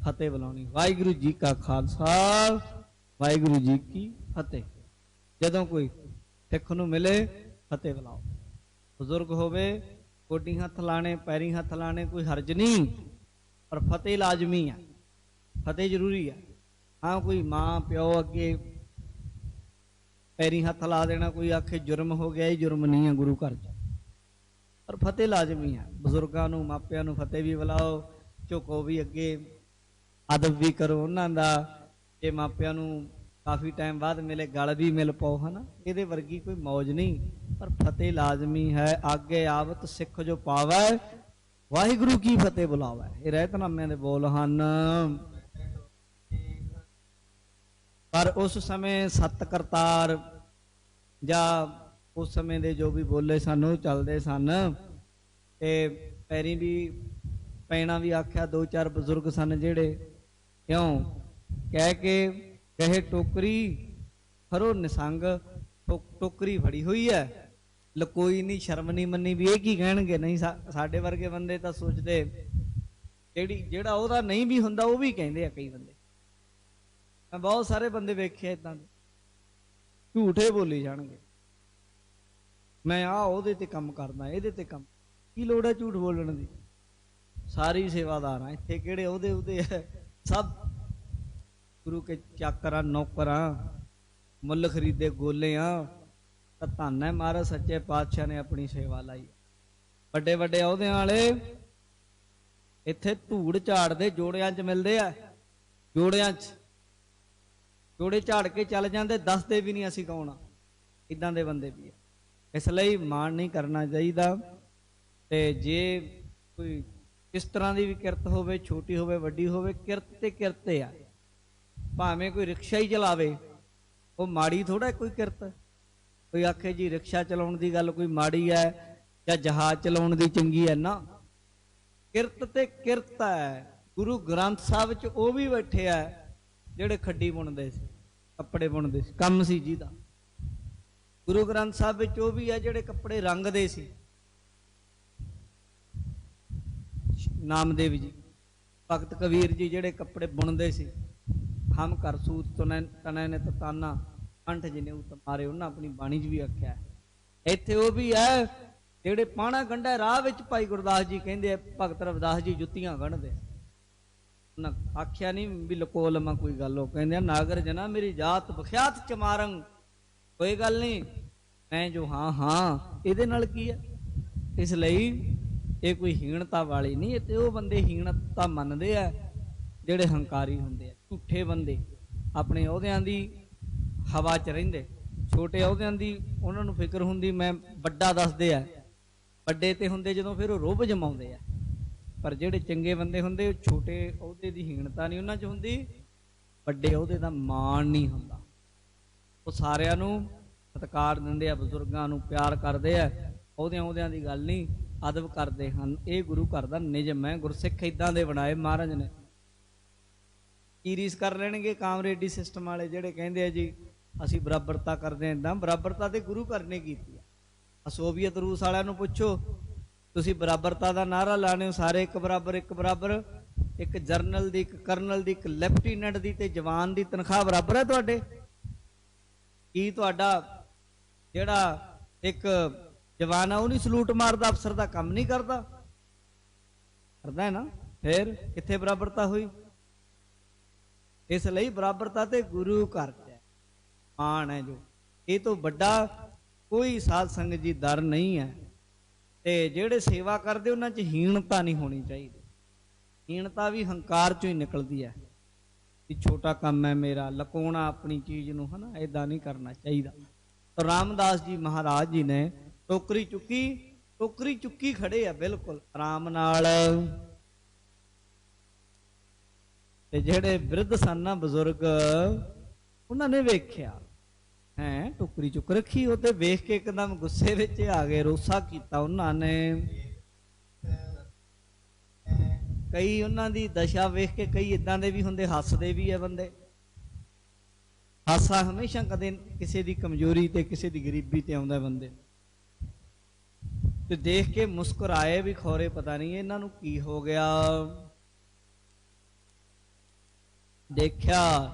फतेह बुलाउणी, वाहिगुरू जी का खालसा वाहिगुरू जी की फतेह। जदों कोई सिख नूं मिले फतेह बुलाओ, बुजुर्ग होवे गोडी हथ लाने, पैरी हथ लाने कोई हर्ज नहीं, पर फतेह लाजमी है, फतेह जरूरी है। हाँ कोई माँ प्यो अगे पैरी हथ ला देना, कोई आखे जुर्म हो गया, ही जुर्म नहीं है गुरु घर च, पर फतेह लाजमी है। बजुर्गों नूं मापियां नूं फतेह भी बुलाओ, झुको भी अगे, अदब भी करो उन्हां दा। जे मापियां नूं काफ़ी टाइम बाद मिले गल भी मिल पाओ, है ना, ये वर्गी कोई मौज नहीं, पर फतेह लाजमी है। आगे आवत सिख जो पावै, वाहिगुरू की फतेह बुलावै, ये रहतनामे दे बोल हन। पर उस समय सत करतार जा उस समय दे जो भी बोले सन चलते सन, ते पैरी भी पैना भी आख्या। दो चार बजुर्ग सन जेड़े क्यों कह के कहे टोकरी खरो निसंग, टोकरी फड़ी हुई है, लकोई नहीं, शर्म नहीं मनी भी ये की कहणगे। नहीं साडे वर्गे बंदे तां सोचते जेड़ा ओहदा नहीं भी हुंदा वो भी कहंदे आ कई बंदे। मैं बहुत सारे बंदे वेखे इदां दे, झूठे बोली जाणगे, मैं आ ओहदे ते काम करदा, इहदे ते काम की लोड़ है झूठ बोलने की? सारी सेवादार हैं इत्थे, किहड़े ओहदे ओहदे है, सब गुरु के चाकर नौकर, मुੱਲ खरीदे गोले तो धन है महाराज सच्चे पातशाह ने अपनी सेवा लाई। ਵੱਡੇ ਵੱਡੇ ਅਹੁਦਿਆਂ ਵਾਲੇ ਇੱਥੇ ਧੂੜ ਝਾੜਦੇ ਜੋੜਿਆਂ 'ਚ ਮਿਲਦੇ ਆ, ਜੋੜਿਆਂ 'ਚ ਜੋੜੇ ਝਾੜ ਕੇ ਚੱਲ ਜਾਂਦੇ, ਦੱਸਦੇ ਵੀ ਨਹੀਂ ਅਸੀਂ ਕੌਣ ਆ, ਇਦਾਂ ਦੇ ਬੰਦੇ ਵੀ ਆ। ਇਸ ਲਈ ਮਾਣ ਨਹੀਂ ਕਰਨਾ ਚਾਹੀਦਾ। ਤੇ ਜੇ ਕੋਈ ਕਿਸ ਤਰ੍ਹਾਂ ਦੀ ਵੀ ਕਿਰਤ ਹੋਵੇ, ਛੋਟੀ ਹੋਵੇ ਵੱਡੀ ਹੋਵੇ, ਕਿਰਤ ਤੇ ਕਿਰਤੇ ਆ। ਭਾਵੇਂ ਕੋਈ ਰਿਕਸ਼ਾ ਹੀ ਚਲਾਵੇ, ਉਹ ਮਾੜੀ ਥੋੜਾ ਕੋਈ ਕਿਰਤ। ਕੋਈ ਆਖੇ ਜੀ ਰਿਕਸ਼ਾ ਚਲਾਉਣ ਦੀ ਗੱਲ ਕੋਈ ਮਾੜੀ ਹੈ ਜਾਂ ਜਹਾਜ਼ ਚਲਾਉਣ ਦੀ ਚੰਗੀ ਹੈ, ਨਾ, ਕਿਰਤ ਤੇ ਕਿਰਤ ਹੈ। ਗੁਰੂ ਗ੍ਰੰਥ ਸਾਹਿਬ 'ਚ ਉਹ ਵੀ ਬੈਠੇ ਆ ਜਿਹੜੇ ਖੱਡੀ ਬੁਣਦੇ ਸੀ, ਕੱਪੜੇ ਬੁਣਦੇ ਸੀ, ਕੰਮ ਸੀ ਜਿਹਦਾ। ਗੁਰੂ ਗ੍ਰੰਥ ਸਾਹਿਬ ਵਿੱਚ ਉਹ ਵੀ ਆ ਜਿਹੜੇ ਕੱਪੜੇ ਰੰਗਦੇ ਸੀ। ਨਾਮਦੇਵ ਜੀ, ਭਗਤ ਕਬੀਰ ਜੀ ਜਿਹੜੇ ਕੱਪੜੇ ਬੁਣਦੇ ਸੀ। ਹਮ ਕਰ ਸੂਤ ਤਨੈ ਨੇ ਤਤਾਨਾ ਕੰਠ ਜਿਨੇ ਉਤ ਮਾਰੇ, ਉਹਨਾਂ ਆਪਣੀ ਬਾਣੀ 'ਚ ਵੀ ਆਖਿਆ। ਇੱਥੇ ਉਹ ਵੀ ਹੈ ਜਿਹੜੇ ਪਾਣਾ ਗੰਢਾ ਰਾਹ ਵਿੱਚ ਭਾਈ ਗੁਰਦਾਸ ਜੀ ਕਹਿੰਦੇ ਆ, ਭਗਤ ਰਵਿਦਾਸ ਜੀ ਜੁੱਤੀਆਂ ਗੰਢਦੇ। ਉਹਨਾਂ ਆਖਿਆ ਨਹੀਂ ਵੀ ਲਕੋ ਲਮਾ ਕੋਈ ਗੱਲ, ਉਹ ਕਹਿੰਦੇ ਆ ਨਾਗਰ ਜਨਾ ਮੇਰੀ ਜਾਤ ਬਖਿਆਤ ਚਮਾਰੰਗ, ਕੋਈ ਗੱਲ ਨਹੀਂ ਮੈਂ ਜੋ ਹਾਂ ਹਾਂ ਇਹਦੇ ਨਾਲ ਕੀ ਹੈ। ਇਸ ਲਈ ਇਹ ਕੋਈ ਹੀਣਤਾ ਵਾਲੀ ਨਹੀਂ। ਇਹ ਤੇ ਉਹ ਬੰਦੇ ਹੀਣਤਾ ਮੰਨਦੇ ਆ ਜਿਹੜੇ ਹੰਕਾਰੀ ਹੁੰਦੇ ਆ, ਝੂਠੇ ਬੰਦੇ, ਆਪਣੇ ਅਹੁਦਿਆਂ ਦੀ ਹਵਾ 'ਚ ਰਹਿੰਦੇ। ਛੋਟੇ ਅਹੁਦਿਆਂ ਦੀ ਉਹਨਾਂ ਨੂੰ ਫਿਕਰ ਹੁੰਦੀ, ਮੈਂ ਵੱਡਾ ਦੱਸਦੇ ਆ, ਵੱਡੇ ਤੇ ਹੁੰਦੇ ਜਦੋਂ ਫਿਰ ਉਹ ਰੁੱਬ ਜਮਾਉਂਦੇ ਆ। ਪਰ ਜਿਹੜੇ ਚੰਗੇ ਬੰਦੇ ਹੁੰਦੇ, ਉਹ ਛੋਟੇ ਅਹੁਦੇ ਦੀ ਹੀਣਤਾ ਨਹੀਂ ਉਹਨਾਂ 'ਚ ਹੁੰਦੀ, ਵੱਡੇ ਅਹੁਦੇ ਦਾ ਮਾਣ ਨਹੀਂ ਹੁੰਦਾ। ਉਹ ਸਾਰਿਆਂ ਨੂੰ ਸਤਿਕਾਰ ਦਿੰਦੇ ਆ, ਬਜ਼ੁਰਗਾਂ ਨੂੰ ਪਿਆਰ ਕਰਦੇ ਆ, ਅਹੁਦਿਆਂ ਦੀ ਗੱਲ ਨਹੀਂ, ਅਦਬ ਕਰਦੇ ਹਨ। ਇਹ ਗੁਰੂ ਘਰ ਦਾ ਨਿਯਮ ਹੈ। ਗੁਰਸਿੱਖ ਇੱਦਾਂ ਦੇ ਬਣਾਏ ਮਹਾਰਾਜ ਨੇ। ਕੀ ਰੀਸ ਕਰ ਲੈਣਗੇ ਕਾਮਰੇਡੀ ਸਿਸਟਮ ਵਾਲੇ ਜਿਹੜੇ ਕਹਿੰਦੇ ਆ ਜੀ ਅਸੀਂ ਬਰਾਬਰਤਾ ਕਰਦੇ ਹਾਂ। ਇੱਦਾਂ ਬਰਾਬਰਤਾ ਤੇ ਗੁਰੂ ਘਰ ਨੇ ਕੀਤੀ ਆ। ਸੋਵੀਅਤ ਰੂਸ ਵਾਲਿਆਂ ਨੂੰ ਪੁੱਛੋ, ਤੁਸੀਂ ਬਰਾਬਰਤਾ ਦਾ ਨਾਰਾ ਲਾਣੇ ਹੋ, ਸਾਰੇ ਇੱਕ ਬਰਾਬਰ, ਇੱਕ ਬਰਾਬਰ, ਇੱਕ ਜਰਨਲ ਦੀ, ਇੱਕ ਕਰਨਲ ਦੀ, ਇੱਕ ਲੈਫਟੀਨੈਂਟ ਦੀ ਤੇ ਜਵਾਨ ਦੀ ਤਨਖਾਹ ਬਰਾਬਰ ਹੈ ਤੁਹਾਡੇ? ਕੀ ਤੁਹਾਡਾ ਜਿਹੜਾ ਇੱਕ ਜਵਾਨ ਆ ਉਹ ਨਹੀਂ ਸਲੂਟ ਮਾਰਦਾ, ਅਫਸਰ ਦਾ ਕੰਮ ਨਹੀਂ ਕਰਦਾ? ਕਰਦਾ ਹੈ ਨਾ, ਫਿਰ ਕਿੱਥੇ ਬਰਾਬਰਤਾ ਹੋਈ? ਇਸ ਲਈ ਬਰਾਬਰਤਾ ਤੇ ਗੁਰੂ ਘਰ 'ਚ ਹੈ, ਮਾਣ ਹੈ ਜੋ। ਇਹ ਤੋਂ ਵੱਡਾ ਕੋਈ ਸਾਧ ਸੰਗਤ ਜੀ ਦਰ ਨਹੀਂ ਹੈ। ਤੇ ਜਿਹੜੇ ਸੇਵਾ ਕਰਦੇ ਉਹਨਾਂ 'ਚ ਹੀਣਤਾ ਨਹੀਂ ਹੋਣੀ ਚਾਹੀਦੀ। ਹੀਣਤਾ ਵੀ ਹੰਕਾਰ 'ਚੋਂ ਹੀ ਨਿਕਲਦੀ ਹੈ ਕਿ ਛੋਟਾ ਕੰਮ ਹੈ ਮੇਰਾ, ਲਕਾਉਣਾ ਆਪਣੀ ਚੀਜ਼ ਨੂੰ, ਹਨਾ, ਏਦਾਂ ਨਹੀਂ ਕਰਨਾ ਚਾਹੀਦਾ। ਤਾਂ ਰਾਮਦਾਸ ਜੀ ਮਹਾਰਾਜ ਜੀ ਨੇ ਟੋਕਰੀ ਚੁੱਕੀ ਖੜੇ ਆ ਬਿਲਕੁਲ ਆਰਾਮ ਨਾਲ। ਤੇ ਜਿਹੜੇ ਬਿਰਧ ਸਨ ਨਾ ਬਜ਼ੁਰਗ, ਉਹਨਾਂ ਨੇ ਵੇਖਿਆ ਹੈ ਟੋਕਰੀ ਚੁੱਕ ਰੱਖੀ, ਉਹ ਤੇ ਵੇਖ ਕੇ ਇੱਕਦਮ ਗੁੱਸੇ ਵਿੱਚ ਆ ਗਏ, ਰੋਸਾ ਕੀਤਾ ਉਹਨਾਂ ਨੇ। ਕਈ ਉਹਨਾਂ ਦੀ ਦਸ਼ਾ ਵੇਖ ਕੇ ਕਈ ਇਦਾਂ ਦੇ ਵੀ ਹੁੰਦੇ, ਹੱਸਦੇ ਵੀ ਹੈ ਬੰਦੇ। ਹਾਸਾ ਹਮੇਸ਼ਾ ਕਦੇ ਕਿਸੇ ਦੀ ਕਮਜ਼ੋਰੀ ਤੇ ਕਿਸੇ ਦੀ ਗਰੀਬੀ ਤੇ ਆਉਂਦਾ ਬੰਦੇ, ਤੇ ਦੇਖ ਕੇ ਮੁਸਕਰਾਏ ਵੀ ਖੌਰੇ ਪਤਾ ਨਹੀਂ ਇਹਨਾਂ ਨੂੰ ਕੀ ਹੋ ਗਿਆ। ਦੇਖਿਆ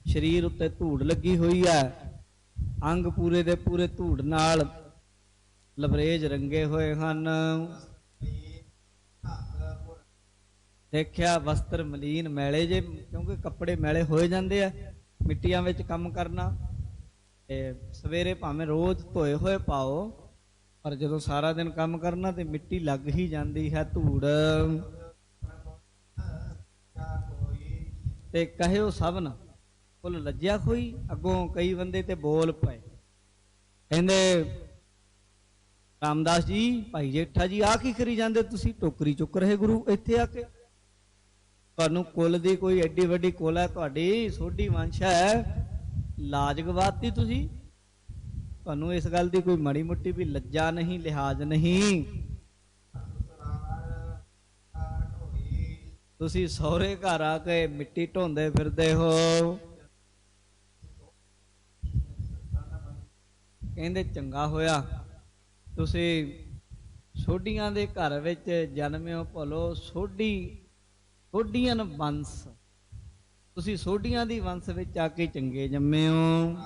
ਸਰੀਰ ਉੱਤੇ ਧੂੜ ਲੱਗੀ ਹੋਈ ਹੈ, ਅੰਗ ਪੂਰੇ ਦੇ ਪੂਰੇ ਧੂੜ ਨਾਲ ਲਬਰੇਜ ਰੰਗੇ ਹੋਏ ਹਨ। ਦੇਖਿਆ ਵਸਤਰ ਮਲੀਨ ਮੈਲੇ ਜੇ, ਕਿਉਂਕਿ ਕੱਪੜੇ ਮੈਲੇ ਹੋਏ ਜਾਂਦੇ ਆ ਮਿੱਟੀਆਂ ਵਿੱਚ ਕੰਮ ਕਰਨਾ। ਤੇ ਸਵੇਰੇ ਭਾਵੇਂ ਰੋਜ਼ ਧੋਏ ਹੋਏ ਪਾਓ, ਪਰ ਜਦੋਂ ਸਾਰਾ ਦਿਨ ਕੰਮ ਕਰਨਾ ਤੇ ਮਿੱਟੀ ਲੱਗ ਹੀ ਜਾਂਦੀ ਹੈ, ਧੂੜ। ਤੇ ਕਹਿਓ ਸਭਨ ਫੁੱਲ ਲੱਜਿਆ ਹੋਈ। ਅੱਗੋਂ ਕਈ ਬੰਦੇ ਤੇ ਬੋਲ ਪਏ, ਕਹਿੰਦੇ ਰਾਮਦਾਸ ਜੀ, ਭਾਈ ਜੇਠਾ ਜੀ, ਆ ਕੀ ਕਰੀ ਜਾਂਦੇ ਤੁਸੀਂ? ਟੋਕਰੀ ਚੁੱਕ ਰਹੇ ਗੁਰੂ ਇੱਥੇ ਆ ਕੇ। ਤੁਹਾਨੂੰ ਕੁੱਲ ਦੀ ਕੋਈ ਐਡੀ ਵੱਡੀ ਕੁੱਲ ਹੈ, ਤੁਹਾਡੀ ਸੋਢੀ ਵੰਸ਼ ਹੈ, ਲਾਜ ਗਵਾਤੀ ਤੁਸੀਂ। ਤੁਹਾਨੂੰ ਇਸ ਗੱਲ ਦੀ ਕੋਈ ਮਾੜੀ ਮੋਟੀ ਵੀ ਲੱਜਾ ਨਹੀਂ, ਲਿਹਾਜ਼ ਨਹੀਂ। ਤੁਸੀਂ ਸਹੁਰੇ ਘਰ ਆ ਕੇ ਮਿੱਟੀ ਢੋਂਦੇ ਫਿਰਦੇ ਹੋ। ਕਹਿੰਦੇ ਚੰਗਾ ਹੋਇਆ ਤੁਸੀਂ ਸੋਢੀਆਂ ਦੇ ਘਰ ਵਿੱਚ ਜਨਮਿਓ ਭਲੋ, ਸੋਢੀਆਂ ਵੰਸ਼, ਤੁਸੀਂ ਸੋਢੀਆਂ ਦੀ ਵੰਸ਼ ਵਿੱਚ ਆ ਕੇ ਚੰਗੇ ਜੰਮੇ ਹੋ।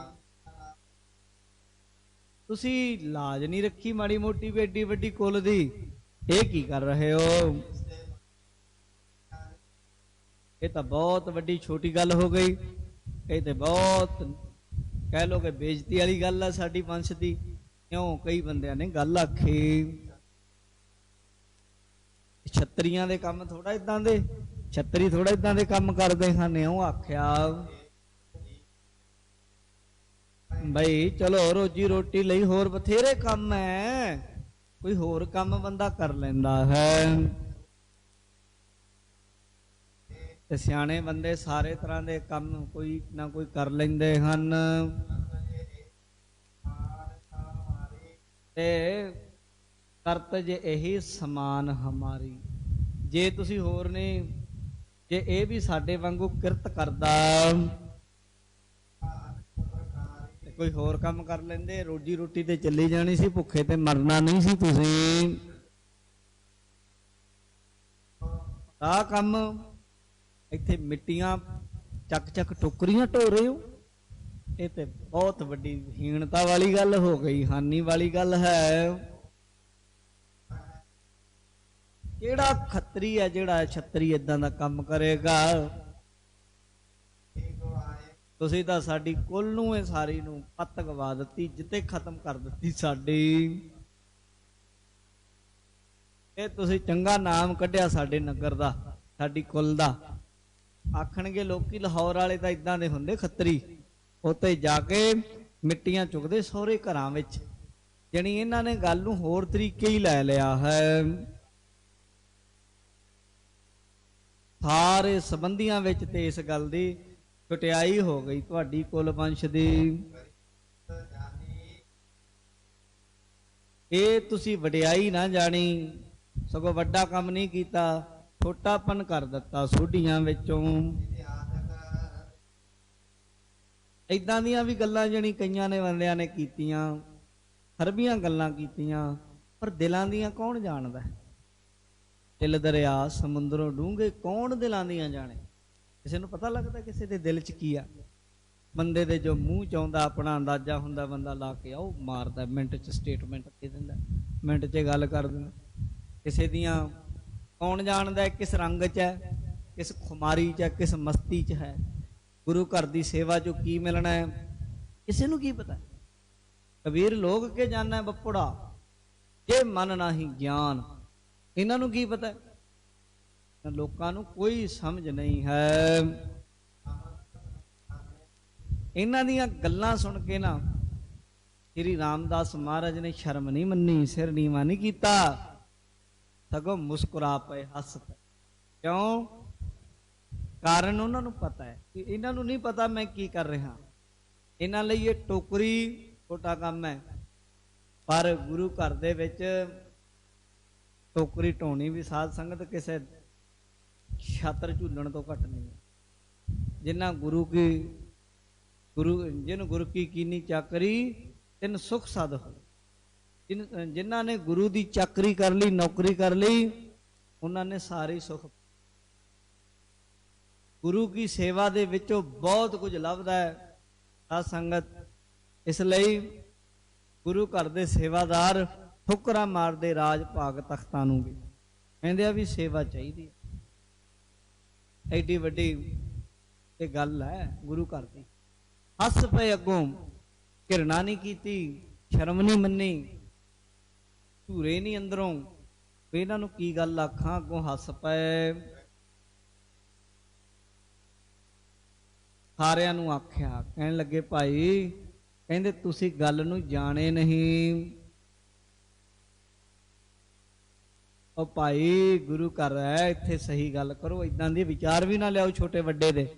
ਤੁਸੀਂ ਲਾਜ ਨਹੀਂ ਰੱਖੀ ਮਾੜੀ ਮੋਟੀ ਵੀ ਐਡੀ ਵੱਡੀ ਕੁੱਲ ਦੀ, ਇਹ ਕੀ ਕਰ ਰਹੇ ਹੋ? ਇਹ ਤਾਂ ਬਹੁਤ ਵੱਡੀ ਛੋਟੀ ਗੱਲ ਹੋ ਗਈ। ਇਹ ਤੇ ਬਹੁਤ ਕਹਿ ਲੋ ਕਿ ਬੇਇੱਜ਼ਤੀ ਵਾਲੀ ਗੱਲ ਆ ਸਾਡੀ ਵੰਸ਼ ਦੀ। ਕਿਉਂ? ਕਈ ਬੰਦਿਆਂ ਨੇ ਗੱਲ ਆਖੀ, ਛਤਰੀਆਂ ਦੇ ਕੰਮ ਥੋੜਾ ਇਦਾਂ ਦੇ, ਛਤਰੀ ਥੋੜਾ ਇਦਾਂ ਦੇ ਕੰਮ ਕਰਦੇ ਹਨ। ਇਉਂ ਆਖਿਆ ਬਈ ਚਲੋ ਰੋਜੀ ਰੋਟੀ ਲਈ ਹੋਰ ਬਥੇਰੇ ਕੰਮ ਹੈ, ਕੋਈ ਹੋਰ ਕੰਮ ਬੰਦਾ ਕਰ ਲੈਂਦਾ ਹੈ। ਤੇ ਸਿਆਣੇ ਬੰਦੇ ਸਾਰੇ ਤਰ੍ਹਾਂ ਦੇ ਕੰਮ ਕੋਈ ਨਾ ਕੋਈ ਕਰ ਲੈਂਦੇ ਹਨ। ਤੇ ਕਰਤ ਜੇ ਇਹੀ ਸਮਾਨ ਹਮਾਰੀ, ਜੇ ਤੁਸੀਂ ਹੋਰ ਨੇ, ਜੇ ਇਹ ਵੀ ਸਾਡੇ ਵਾਂਗੂ ਕਿਰਤ ਕਰਦਾ ਤੇ ਕੋਈ ਹੋਰ ਕੰਮ ਕਰ ਲੈਂਦੇ, ਰੋਜੀ ਰੋਟੀ ਤੇ ਚੱਲੀ ਜਾਣੀ ਸੀ, ਭੁੱਖੇ ਤੇ ਮਰਨਾ ਨਹੀਂ ਸੀ ਤੁਸੀਂ। ਆਹ ਕੰਮ ਇੱਥੇ ਮਿੱਟੀਆਂ ਚੱਕ ਚੱਕ ਟੋਕਰੀਆਂ ਢੋ ਰਹੇ ਹੋ, ਇਹ ਤੇ ਬਹੁਤ ਵੱਡੀ ਹੀਣਤਾ ਵਾਲੀ ਗੱਲ ਹੋ ਗਈ, ਹਾਨੀ ਵਾਲੀ ਗੱਲ ਹੈ। ਕਿਹੜਾ ਖੱਤਰੀ ਹੈ ਜਿਹੜਾ ਛਤਰੀ ਏਦਾਂ ਦਾ ਕੰਮ ਕਰੇਗਾ? ਤੁਸੀਂ ਤਾਂ ਸਾਡੀ ਕੁੱਲ ਨੂੰ ਇਹ ਸਾਰੀ ਨੂੰ ਪੱਤ ਗਵਾ ਦਿੱਤੀ, ਜਿੱਤੇ ਖਤਮ ਕਰ ਦਿੱਤੀ ਸਾਡੀ। ਇਹ ਤੁਸੀਂ ਚੰਗਾ ਨਾਮ ਕੱਢਿਆ ਸਾਡੇ ਨਗਰ ਦਾ, ਸਾਡੀ ਕੁੱਲ ਦਾ। ਆਖਣਗੇ ਲੋਕੀ ਲਾਹੌਰ ਵਾਲੇ ਤਾਂ ਇਦਾਂ ਦੇ ਹੁੰਦੇ ਖੱਤਰੀ, ਉੱਥੇ ਜਾ ਕੇ ਮਿੱਟੀਆਂ ਚੁੱਕਦੇ ਸਹੁਰੇ ਘਰਾਂ ਵਿੱਚ। ਜਾਣੀ ਇਹਨਾਂ ਨੇ ਗੱਲ ਨੂੰ ਹੋਰ ਤਰੀਕੇ ਹੀ ਲੈ ਲਿਆ ਹੈ। ਸਾਰੇ ਸੰਬੰਧੀਆਂ ਵਿੱਚ ਤੇ ਇਸ ਗੱਲ ਦੀ ਛੁਟਿਆਈ ਹੋ ਗਈ ਤੁਹਾਡੀ ਕੁਲ ਵੰਸ਼ ਦੀ। ਇਹ ਤੁਸੀਂ ਵਡਿਆਈ ਨਾ ਜਾਣੀ, ਸਗੋਂ ਵੱਡਾ ਕੰਮ ਨਹੀਂ ਕੀਤਾ, ਛੋਟਾਪਨ ਕਰ ਦਿੱਤਾ ਸੋਢੀਆਂ ਵਿੱਚੋਂ। ਏਦਾਂ ਦੀਆਂ ਵੀ ਗੱਲਾਂ ਜਿਹੜੀ ਕਈਆਂ ਨੇ ਬੰਦਿਆਂ ਨੇ ਕੀਤੀਆਂ, ਹਰਬੀਆਂ ਗੱਲਾਂ ਕੀਤੀਆਂ, ਪਰ ਦਿਲਾਂ ਦੀਆਂ ਕੌਣ ਜਾਣਦਾ? ਦਿਲ ਦਰਿਆ ਸਮੁੰਦਰੋਂ ਡੂੰਘੇ, ਕੌਣ ਦਿਲਾਂ ਦੀਆਂ ਜਾਣੇ? ਕਿਸੇ ਨੂੰ ਪਤਾ ਲੱਗਦਾ ਕਿਸੇ ਦੇ ਦਿਲ 'ਚ ਕੀ ਆ? ਬੰਦੇ ਦੇ ਜੋ ਮੂੰਹ 'ਚ ਆਉਂਦਾ ਆਪਣਾ ਅੰਦਾਜ਼ਾ ਹੁੰਦਾ, ਬੰਦਾ ਲਾ ਕੇ ਆਓ ਮਾਰਦਾ, ਮਿੰਟ 'ਚ ਸਟੇਟਮੈਂਟ ਦੇ ਦਿੰਦਾ, ਮਿੰਟ 'ਚ ਗੱਲ ਕਰ ਦਿੰਦਾ। ਕਿਸੇ ਦੀਆਂ ਕੌਣ ਜਾਣਦਾ ਕਿਸ ਰੰਗ 'ਚ ਹੈ, ਕਿਸ ਖੁਮਾਰੀ 'ਚ ਹੈ, ਕਿਸ ਮਸਤੀ 'ਚ ਹੈ? ਗੁਰੂ ਘਰ ਦੀ ਸੇਵਾ 'ਚੋਂ ਕੀ ਮਿਲਣਾ ਹੈ ਕਿਸੇ ਨੂੰ ਕੀ ਪਤਾ? ਕਬੀਰ ਲੋਕ ਕੇ ਜਾਣਾ ਬੱਪੜਾ, ਜੇ ਮਨ ਨਹੀਂ ਗਿਆਨ, ਇਹਨਾਂ ਨੂੰ ਕੀ ਪਤਾ? ਲੋਕਾਂ ਨੂੰ ਕੋਈ ਸਮਝ ਨਹੀਂ ਹੈ। ਇਹਨਾਂ ਦੀਆਂ ਗੱਲਾਂ ਸੁਣ ਕੇ ਨਾ ਸ੍ਰੀ ਰਾਮਦਾਸ ਮਹਾਰਾਜ ਨੇ ਸ਼ਰਮ ਨਹੀਂ ਮੰਨੀ, ਸਿਰ ਨੀਵਾਂ ਨਹੀਂ ਕੀਤਾ, ਸਗੋਂ ਮੁਸਕਰਾ ਪਏ, ਹੱਸ ਪਏ। ਕਿਉਂ? ਕਾਰਨ ਉਹਨਾਂ ਨੂੰ ਪਤਾ ਹੈ ਕਿ ਇਹਨਾਂ ਨੂੰ ਨਹੀਂ ਪਤਾ ਮੈਂ ਕੀ ਕਰ ਰਿਹਾ। ਇਹਨਾਂ ਲਈ ਇਹ ਟੋਕਰੀ ਛੋਟਾ ਕੰਮ ਹੈ, ਪਰ ਗੁਰੂ ਘਰ ਦੇ ਵਿੱਚ ਟੋਕਰੀ ਢੋਣੀ ਵੀ ਸਾਧ ਸੰਗਤ ਕਿਸੇ ਛਾਤਰ ਝੂਲਣ ਤੋਂ ਘੱਟ ਨਹੀਂ ਹੈ। ਜਿਹਨੂੰ ਗੁਰੂ ਕੀ ਕੀਨੀ ਚਾਕਰੀ ਤਿੰਨ ਸੁਖ ਸਾਧ ਹੋ। ਜਿਨ੍ਹਾਂ ਨੇ ਗੁਰੂ ਦੀ ਚਾਕਰੀ ਕਰ ਲਈ, ਨੌਕਰੀ ਕਰ ਲਈ, ਉਹਨਾਂ ਨੇ ਸਾਰੇ ਸੁਖ। ਗੁਰੂ ਕੀ ਸੇਵਾ ਦੇ ਵਿੱਚੋਂ ਬਹੁਤ ਕੁਝ ਲੱਭਦਾ ਹੈ ਸਾਧ ਸੰਗਤ। ਇਸ ਲਈ ਗੁਰੂ ਘਰ ਦੇ ਸੇਵਾਦਾਰ ਠੁਕਰਾਂ ਮਾਰਦੇ ਰਾਜ ਭਾਗ ਤਖਤਾਂ ਨੂੰ ਵੀ, ਕਹਿੰਦੇ ਆ ਵੀ ਸੇਵਾ ਚਾਹੀਦੀ ਹੈ। ਐਡੀ ਵੱਡੀ ਇਹ ਗੱਲ ਹੈ ਗੁਰੂ ਘਰ ਦੀ। ਹੱਸ ਪਏ ਅੱਗੋਂ, ਘਿਰਣਾ ਨਹੀਂ ਕੀਤੀ, ਸ਼ਰਮ ਨਹੀਂ ਮੰਨੀ, ਝੂਰੇ ਨਹੀਂ ਅੰਦਰੋਂ, ਇਹਨਾਂ ਨੂੰ ਕੀ ਗੱਲ ਆਖਾਂ, ਅੱਗੋਂ ਹੱਸ ਪਏ। ਸਾਰਿਆਂ ਨੂੰ ਆਖਿਆ, ਕਹਿਣ ਲੱਗੇ ਭਾਈ, ਕਹਿੰਦੇ ਤੁਸੀਂ ਗੱਲ ਨੂੰ ਜਾਣੇ ਨਹੀਂ। ਉਹ ਭਾਈ ਗੁਰੂ ਘਰ ਹੈ, ਇੱਥੇ ਸਹੀ ਗੱਲ ਕਰੋ, ਇਦਾਂ ਦੇ ਵਿਚਾਰ ਵੀ ਨਾ ਲਿਆਓ ਛੋਟੇ ਵੱਡੇ ਦੇ।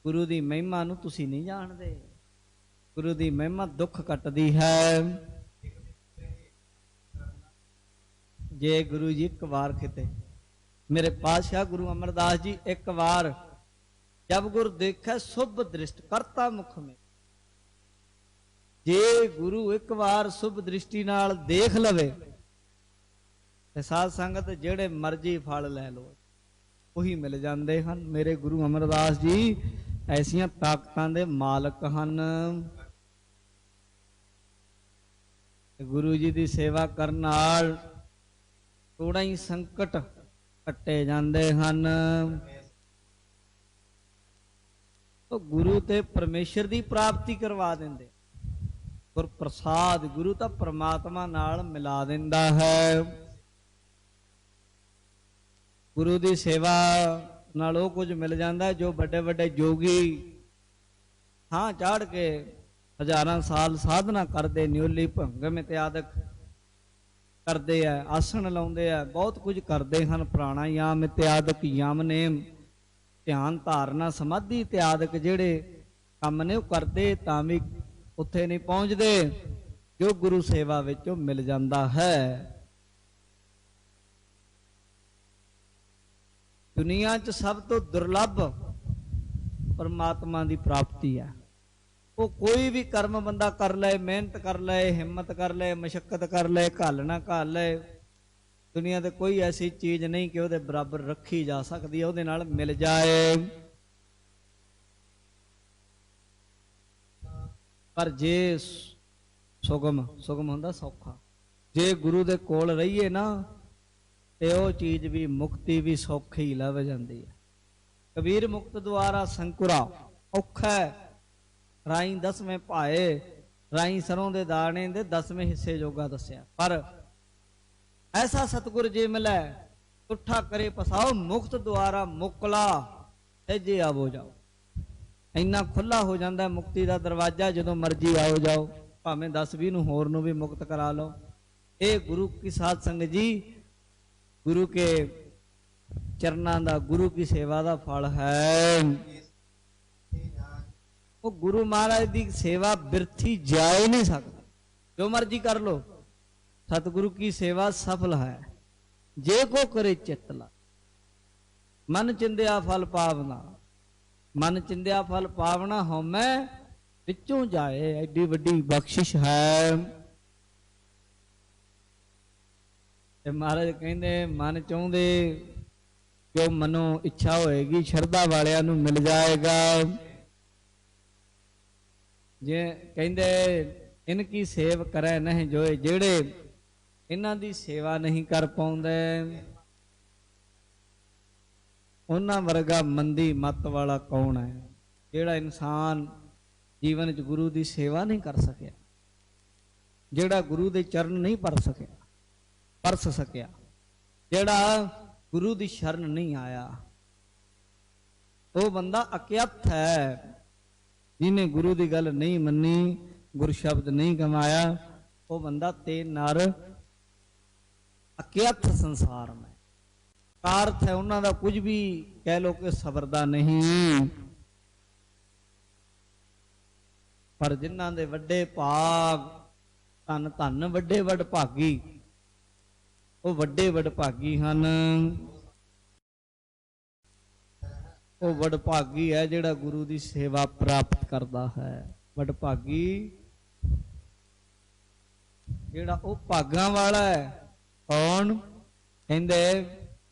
ਗੁਰੂ ਦੀ ਮਹਿਮਾ ਨੂੰ ਤੁਸੀਂ ਨਹੀਂ ਜਾਣਦੇ। ਗੁਰੂ ਦੀ ਮਹਿਮਾ ਦੁੱਖ ਕੱਟਦੀ ਹੈ। ਜੇ ਗੁਰੂ ਜੀ ਇੱਕ ਵਾਰ ਕਿਤੇ, ਮੇਰੇ ਪਾਤਸ਼ਾਹ ਗੁਰੂ ਅਮਰਦਾਸ ਜੀ ਇੱਕ ਵਾਰ, ਜਬ ਗੁਰ ਦੇਖੈ ਸੁਭ ਦ੍ਰਿਸ਼ਟ ਕਰਤਾ ਮੁਖ ਮੇ, ਜੇ ਗੁਰੂ ਇੱਕ ਵਾਰ ਸੁਭ ਦ੍ਰਿਸ਼ਟੀ ਨਾਲ ਦੇਖ ਲਵੇ ਤੇ ਸਾਧ ਸੰਗਤ ਜਿਹੜੇ ਮਰਜ਼ੀ ਫਲ ਲੈ ਲਓ, ਉਹੀ ਮਿਲ ਜਾਂਦੇ ਹਨ। ਮੇਰੇ ਗੁਰੂ ਅਮਰਦਾਸ ਜੀ ਐਸੀਆਂ ਤਾਕਤਾਂ ਦੇ ਮਾਲਕ ਹਨ। ਗੁਰੂ ਜੀ ਦੀ ਸੇਵਾ ਕਰਨ ਨਾਲ ਥੋੜਾ ਹੀ ਸੰਕਟ ਕੱਟੇ ਜਾਂਦੇ ਹਨ। ਉਹ ਗੁਰੂ ਤੇ ਪਰਮੇਸ਼ਰ ਦੀ ਪ੍ਰਾਪਤੀ ਕਰਵਾ ਦਿੰਦੇ। ਗੁਰ ਪ੍ਰਸਾਦ, ਗੁਰੂ ਤਾਂ ਪ੍ਰਮਾਤਮਾ ਨਾਲ ਮਿਲਾ ਦਿੰਦਾ ਹੈ। ਗੁਰੂ ਦੀ ਸੇਵਾ ਨਾਲ ਉਹ ਕੁਝ ਮਿਲ ਜਾਂਦਾ ਜੋ ਵੱਡੇ ਵੱਡੇ ਜੋਗੀ ਥਾਂ ਚਾੜ ਕੇ ਹਜ਼ਾਰਾਂ ਸਾਲ ਸਾਧਨਾ ਕਰਦੇ, ਨਿਉਲੀ ਭੰਗਮ ਇਤਿਆਦਿਕ ਕਰਦੇ ਆ, ਆਸਣ ਲਾਉਂਦੇ ਆ, ਬਹੁਤ ਕੁਝ ਕਰਦੇ ਹਨ, ਪ੍ਰਾਣਾਯਾਮ ਇਤਿਆਦਿਕ, ਯਮ ਨੇਮ, ਧਿਆਨ ਧਾਰਨਾ, ਸਮਾਧੀ ਇਤਿਆਦਿਕ ਜਿਹੜੇ ਕੰਮ ਨੇ ਉਹ ਕਰਦੇ, ਤਾਂ ਵੀ ਉੱਥੇ ਨਹੀਂ ਪਹੁੰਚਦੇ ਜੋ ਗੁਰੂ ਸੇਵਾ ਵਿੱਚੋਂ ਮਿਲ ਜਾਂਦਾ ਹੈ। ਦੁਨੀਆ 'ਚ ਸਭ ਤੋਂ ਦੁਰਲੱਭ ਪਰਮਾਤਮਾ ਦੀ ਪ੍ਰਾਪਤੀ ਹੈ। ਉਹ ਕੋਈ ਵੀ ਕਰਮ ਬੰਦਾ ਕਰ ਲਏ, ਮਿਹਨਤ ਕਰ ਲਏ, ਹਿੰਮਤ ਕਰ ਲਏ, ਮਸ਼ੱਕਤ ਕਰ ਲਏ, ਘੱਲ ਨਾ ਘੱਲ ਲਏ, ਦੁਨੀਆ ਤੇ ਕੋਈ ਐਸੀ ਚੀਜ਼ ਨਹੀਂ ਕਿ ਉਹਦੇ ਬਰਾਬਰ ਰੱਖੀ ਜਾ ਸਕਦੀ ਹੈ, ਉਹਦੇ ਨਾਲ ਮਿਲ ਜਾਏ। ਪਰ ਜੇ ਸੁਗਮ, ਸੁਗਮ ਹੁੰਦਾ ਸੌਖਾ, ਜੇ ਗੁਰੂ ਦੇ ਕੋਲ ਰਹੀਏ ਨਾ ਤੇ ਉਹ ਚੀਜ਼ ਵੀ, ਮੁਕਤੀ ਵੀ ਸੌਖੀ ਲੱਭ ਜਾਂਦੀ ਹੈ। ਕਬੀਰ ਮੁਕਤ ਦੁਆਰਾ ਸੰਕੁਰਾ, ਔਖਾ ਹੈ। ਰਾਈ 10ਵੇਂ ਭਾਏ, ਰਾਈ ਸਰੋਂ ਦੇ ਦਾਣੇ ਦੇ 10ਵੇਂ ਹਿੱਸੇ ਜੋਗਾ ਦੱਸਿਆ। ਪਰ ਐਸਾ ਸਤਿਗੁਰ ਜੇ ਮਿਲੈ, ਤੁਠਾ ਕਰੇ ਪਸਾਓ, ਮੁਕਤ ਦੁਆਰਾ ਮੁਕਲਾ, ਸਹਿਜੇ ਆਵੋ ਜਾਓ। ਇੰਨਾ ਖੁੱਲਾ ਹੋ ਜਾਂਦਾ ਮੁਕਤੀ ਦਾ ਦਰਵਾਜ਼ਾ, ਜਦੋਂ ਮਰਜ਼ੀ ਆਓ ਜਾਓ, ਭਾਵੇਂ 10-20 ਨੂੰ ਹੋਰ ਨੂੰ ਵੀ ਮੁਕਤ ਕਰਾ ਲਓ। ਇਹ ਗੁਰੂ ਕੀ ਸਾਧ ਸੰਗਤ ਜੀ, ਗੁਰੂ ਕੇ ਚਰਨਾਂ ਦਾ, ਗੁਰੂ ਕੀ ਸੇਵਾ ਦਾ ਫਲ ਹੈ। ਉਹ ਗੁਰੂ ਮਹਾਰਾਜ ਦੀ ਸੇਵਾ ਬਿਰਥੀ ਜਾ ਹੀ ਨਹੀਂ ਸਕਦੀ, ਜੋ ਮਰਜ਼ੀ ਕਰ ਲੋ। ਸਤਿਗੁਰੂ ਕੀ ਸੇਵਾ ਸਫਲ ਹੈ ਜੇ ਕੋ ਕਰੇ ਚਿੱਤ ਲਾ, ਮਨ ਚਿੰਦਿਆ ਫਲ ਪਾਵਨਾ, ਮਨ ਚਿੰਦਿਆ ਫਲ ਪਾਵਨਾ, ਹਉਮੈ ਵਿੱਚੋਂ ਜਾਏ। ਐਡੀ ਵੱਡੀ ਬਖਸ਼ਿਸ਼ ਹੈ। ਤੇ ਮਹਾਰਾਜ ਕਹਿੰਦੇ ਮਨ ਚਾਹੁੰਦੇ ਜੋ ਮਨੋਂ ਇੱਛਾ ਹੋਏਗੀ ਸ਼ਰਧਾ ਵਾਲਿਆਂ ਨੂੰ ਮਿਲ ਜਾਏਗਾ। ਜੇ ਕਹਿੰਦੇ ਇਨ ਕੀ ਸੇਵ ਕਰੈ ਨਹੀਂ ਜੋਏ, ਜਿਹੜੇ ਇਹਨਾਂ ਦੀ ਸੇਵਾ ਨਹੀਂ ਕਰ ਪਾਉਂਦੇ ਉਹਨਾਂ ਵਰਗਾ ਮੰਦੀ ਮੱਤ ਵਾਲਾ ਕੌਣ ਹੈ। ਜਿਹੜਾ ਇਨਸਾਨ ਜੀਵਨ 'ਚ ਗੁਰੂ ਦੀ ਸੇਵਾ ਨਹੀਂ ਕਰ ਸਕਿਆ, ਜਿਹੜਾ ਗੁਰੂ ਦੇ ਚਰਨ ਨਹੀਂ ਪਰਸ ਸਕਿਆ, ਜਿਹੜਾ ਗੁਰੂ ਦੀ ਸ਼ਰਨ ਨਹੀਂ ਆਇਆ, ਉਹ ਬੰਦਾ ਅਕਿਅਥ ਹੈ। ਜਿਹਨੇ ਗੁਰੂ ਦੀ ਗੱਲ ਨਹੀਂ ਮੰਨੀ, ਗੁਰ ਸ਼ਬਦ ਨਹੀਂ ਕਮਾਇਆ, ਉਹ ਬੰਦਾ ਤੇ ਨਰ ਅਕਿਅਥ ਸੰਸਾਰ ਮੈਂ। ਅਰਥ ਹੈ ਉਹਨਾਂ ਦਾ ਕੁਝ ਵੀ ਕਹਿ ਲੋ ਕਿ ਸਬਰਦਾ ਨਹੀਂ। ਪਰ ਜਿਨ੍ਹਾਂ ਦੇ ਵੱਡੇ ਭਾਗ, ਧੰਨ ਧੰਨ ਵੱਡੇ ਵੱਡ ਭਾਗੀ, ਉਹ ਵੱਡੇ ਵੱਡ ਭਾਗੀ ਹਨ। ਉਹ ਵਡਭਾਗੀ ਹੈ ਜਿਹੜਾ ਗੁਰੂ ਦੀ ਸੇਵਾ ਪ੍ਰਾਪਤ ਕਰਦਾ ਹੈ। ਵਡਭਾਗੀ ਜਿਹੜਾ ਉਹ ਭਾਗਾਂ ਵਾਲਾ ਹੈ। ਕੌਣ? ਕਹਿੰਦੇ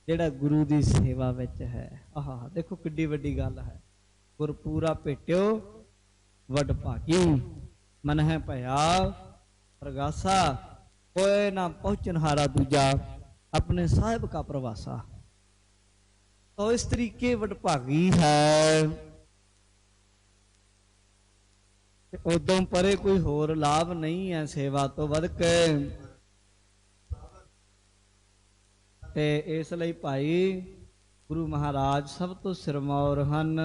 ਜਿਹੜਾ ਗੁਰੂ ਦੀ ਸੇਵਾ ਵਿੱਚ ਹੈ। ਆਹ ਦੇਖੋ ਕਿੱਡੀ ਵੱਡੀ ਗੱਲ ਹੈ। ਗੁਰਪੂਰਾ ਭੇਟਿਓ ਵਡਭਾਗੀ, ਮਨ ਹੈ ਭਇਆ ਪ੍ਰਗਾਸਾ, ਕੋਏ ਨਾ ਪਹੁੰਚਨਹਾਰਾ ਦੂਜਾ, अपने साहिब का प्रवासा। तो इस तरीके वडभागी है। उदों परे कोई होर लाभ नहीं है सेवा तो वध के। ते इसलिए भाई गुरु महाराज सब तो सिरमौर हन।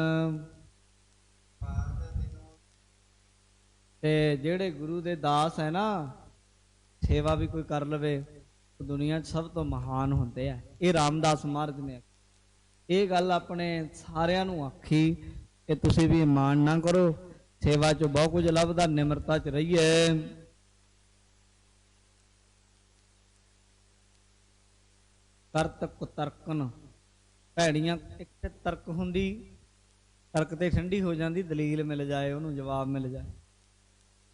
ते जेड़े गुरु दे दास है ना, सेवा भी कोई कर लवे दुनिया सब तो महान होंदे आ। ये रामदास महाराज ने ये गल अपने सारियां नूं आखी कि तुसीं भी मान ना करो, सेवा चो बहुत कुछ लभदा, निमरता च रहिए। करत कुतर्कन भैड़ियां, एक ते तर्क हुंदी, तर्क ते ठंडी हो जाती, दलील मिल जाए, उन्होंने जवाब मिल जाए।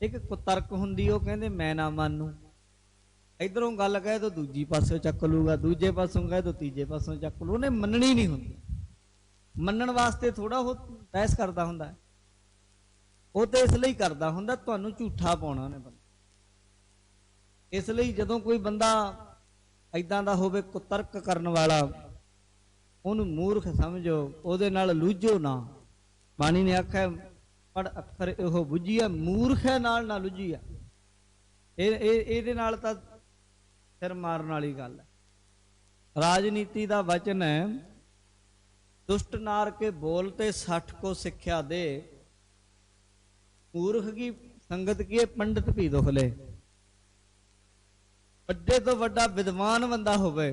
एक कुतर्क हुंदी, वो कहंदे मैं ना मानू, इधरों गल कहे तो दूजी पासों चक लूगा, दूजे पासों कहे तो तीजे पासों चक लू। उन्हें मननी नहीं होंगी। मनण वास्ते थोड़ा वो बहस करता हुंदा है, वो तो इसलिए करता हुंदा तुहानूं झूठा पाउणा ने बंदा। इसलिए जदों कोई बंदा ਐਦਾਂ ਦਾ ਹੋਵੇ ਕੁਤਰਕ ਕਰਨ ਵਾਲਾ, ਉਹਨੂੰ ਮੂਰਖ ਸਮਝੋ, ਉਹਦੇ ਨਾਲ ਲੂਝੋ ਨਾ। ਬਾਣੀ ਨੇ ਆਖਿਆ ਪੜ ਅੱਖਰ ਇਹੋ ਬੁੱਝੀਆ, ਮੂਰਖੇ ਨਾਲ ਨਾ ਲੁੱਝੀਆ। ਇਹਦੇ ਨਾਲ ਤਾਂ ਸਿਰ ਮਾਰਨ ਵਾਲੀ ਗੱਲ ਹੈ। ਰਾਜਨੀਤੀ ਦਾ ਵਚਨ ਹੈ, दुष्ट नार के बोलते 60 को सिक्ख्या दे, मूर्ख की संगत की पंडित भी दुख ले। ਵੱਡੇ ਤੋਂ ਵੱਡਾ ਵਿਦਵਾਨ ਬੰਦਾ ਹੋਵੇ,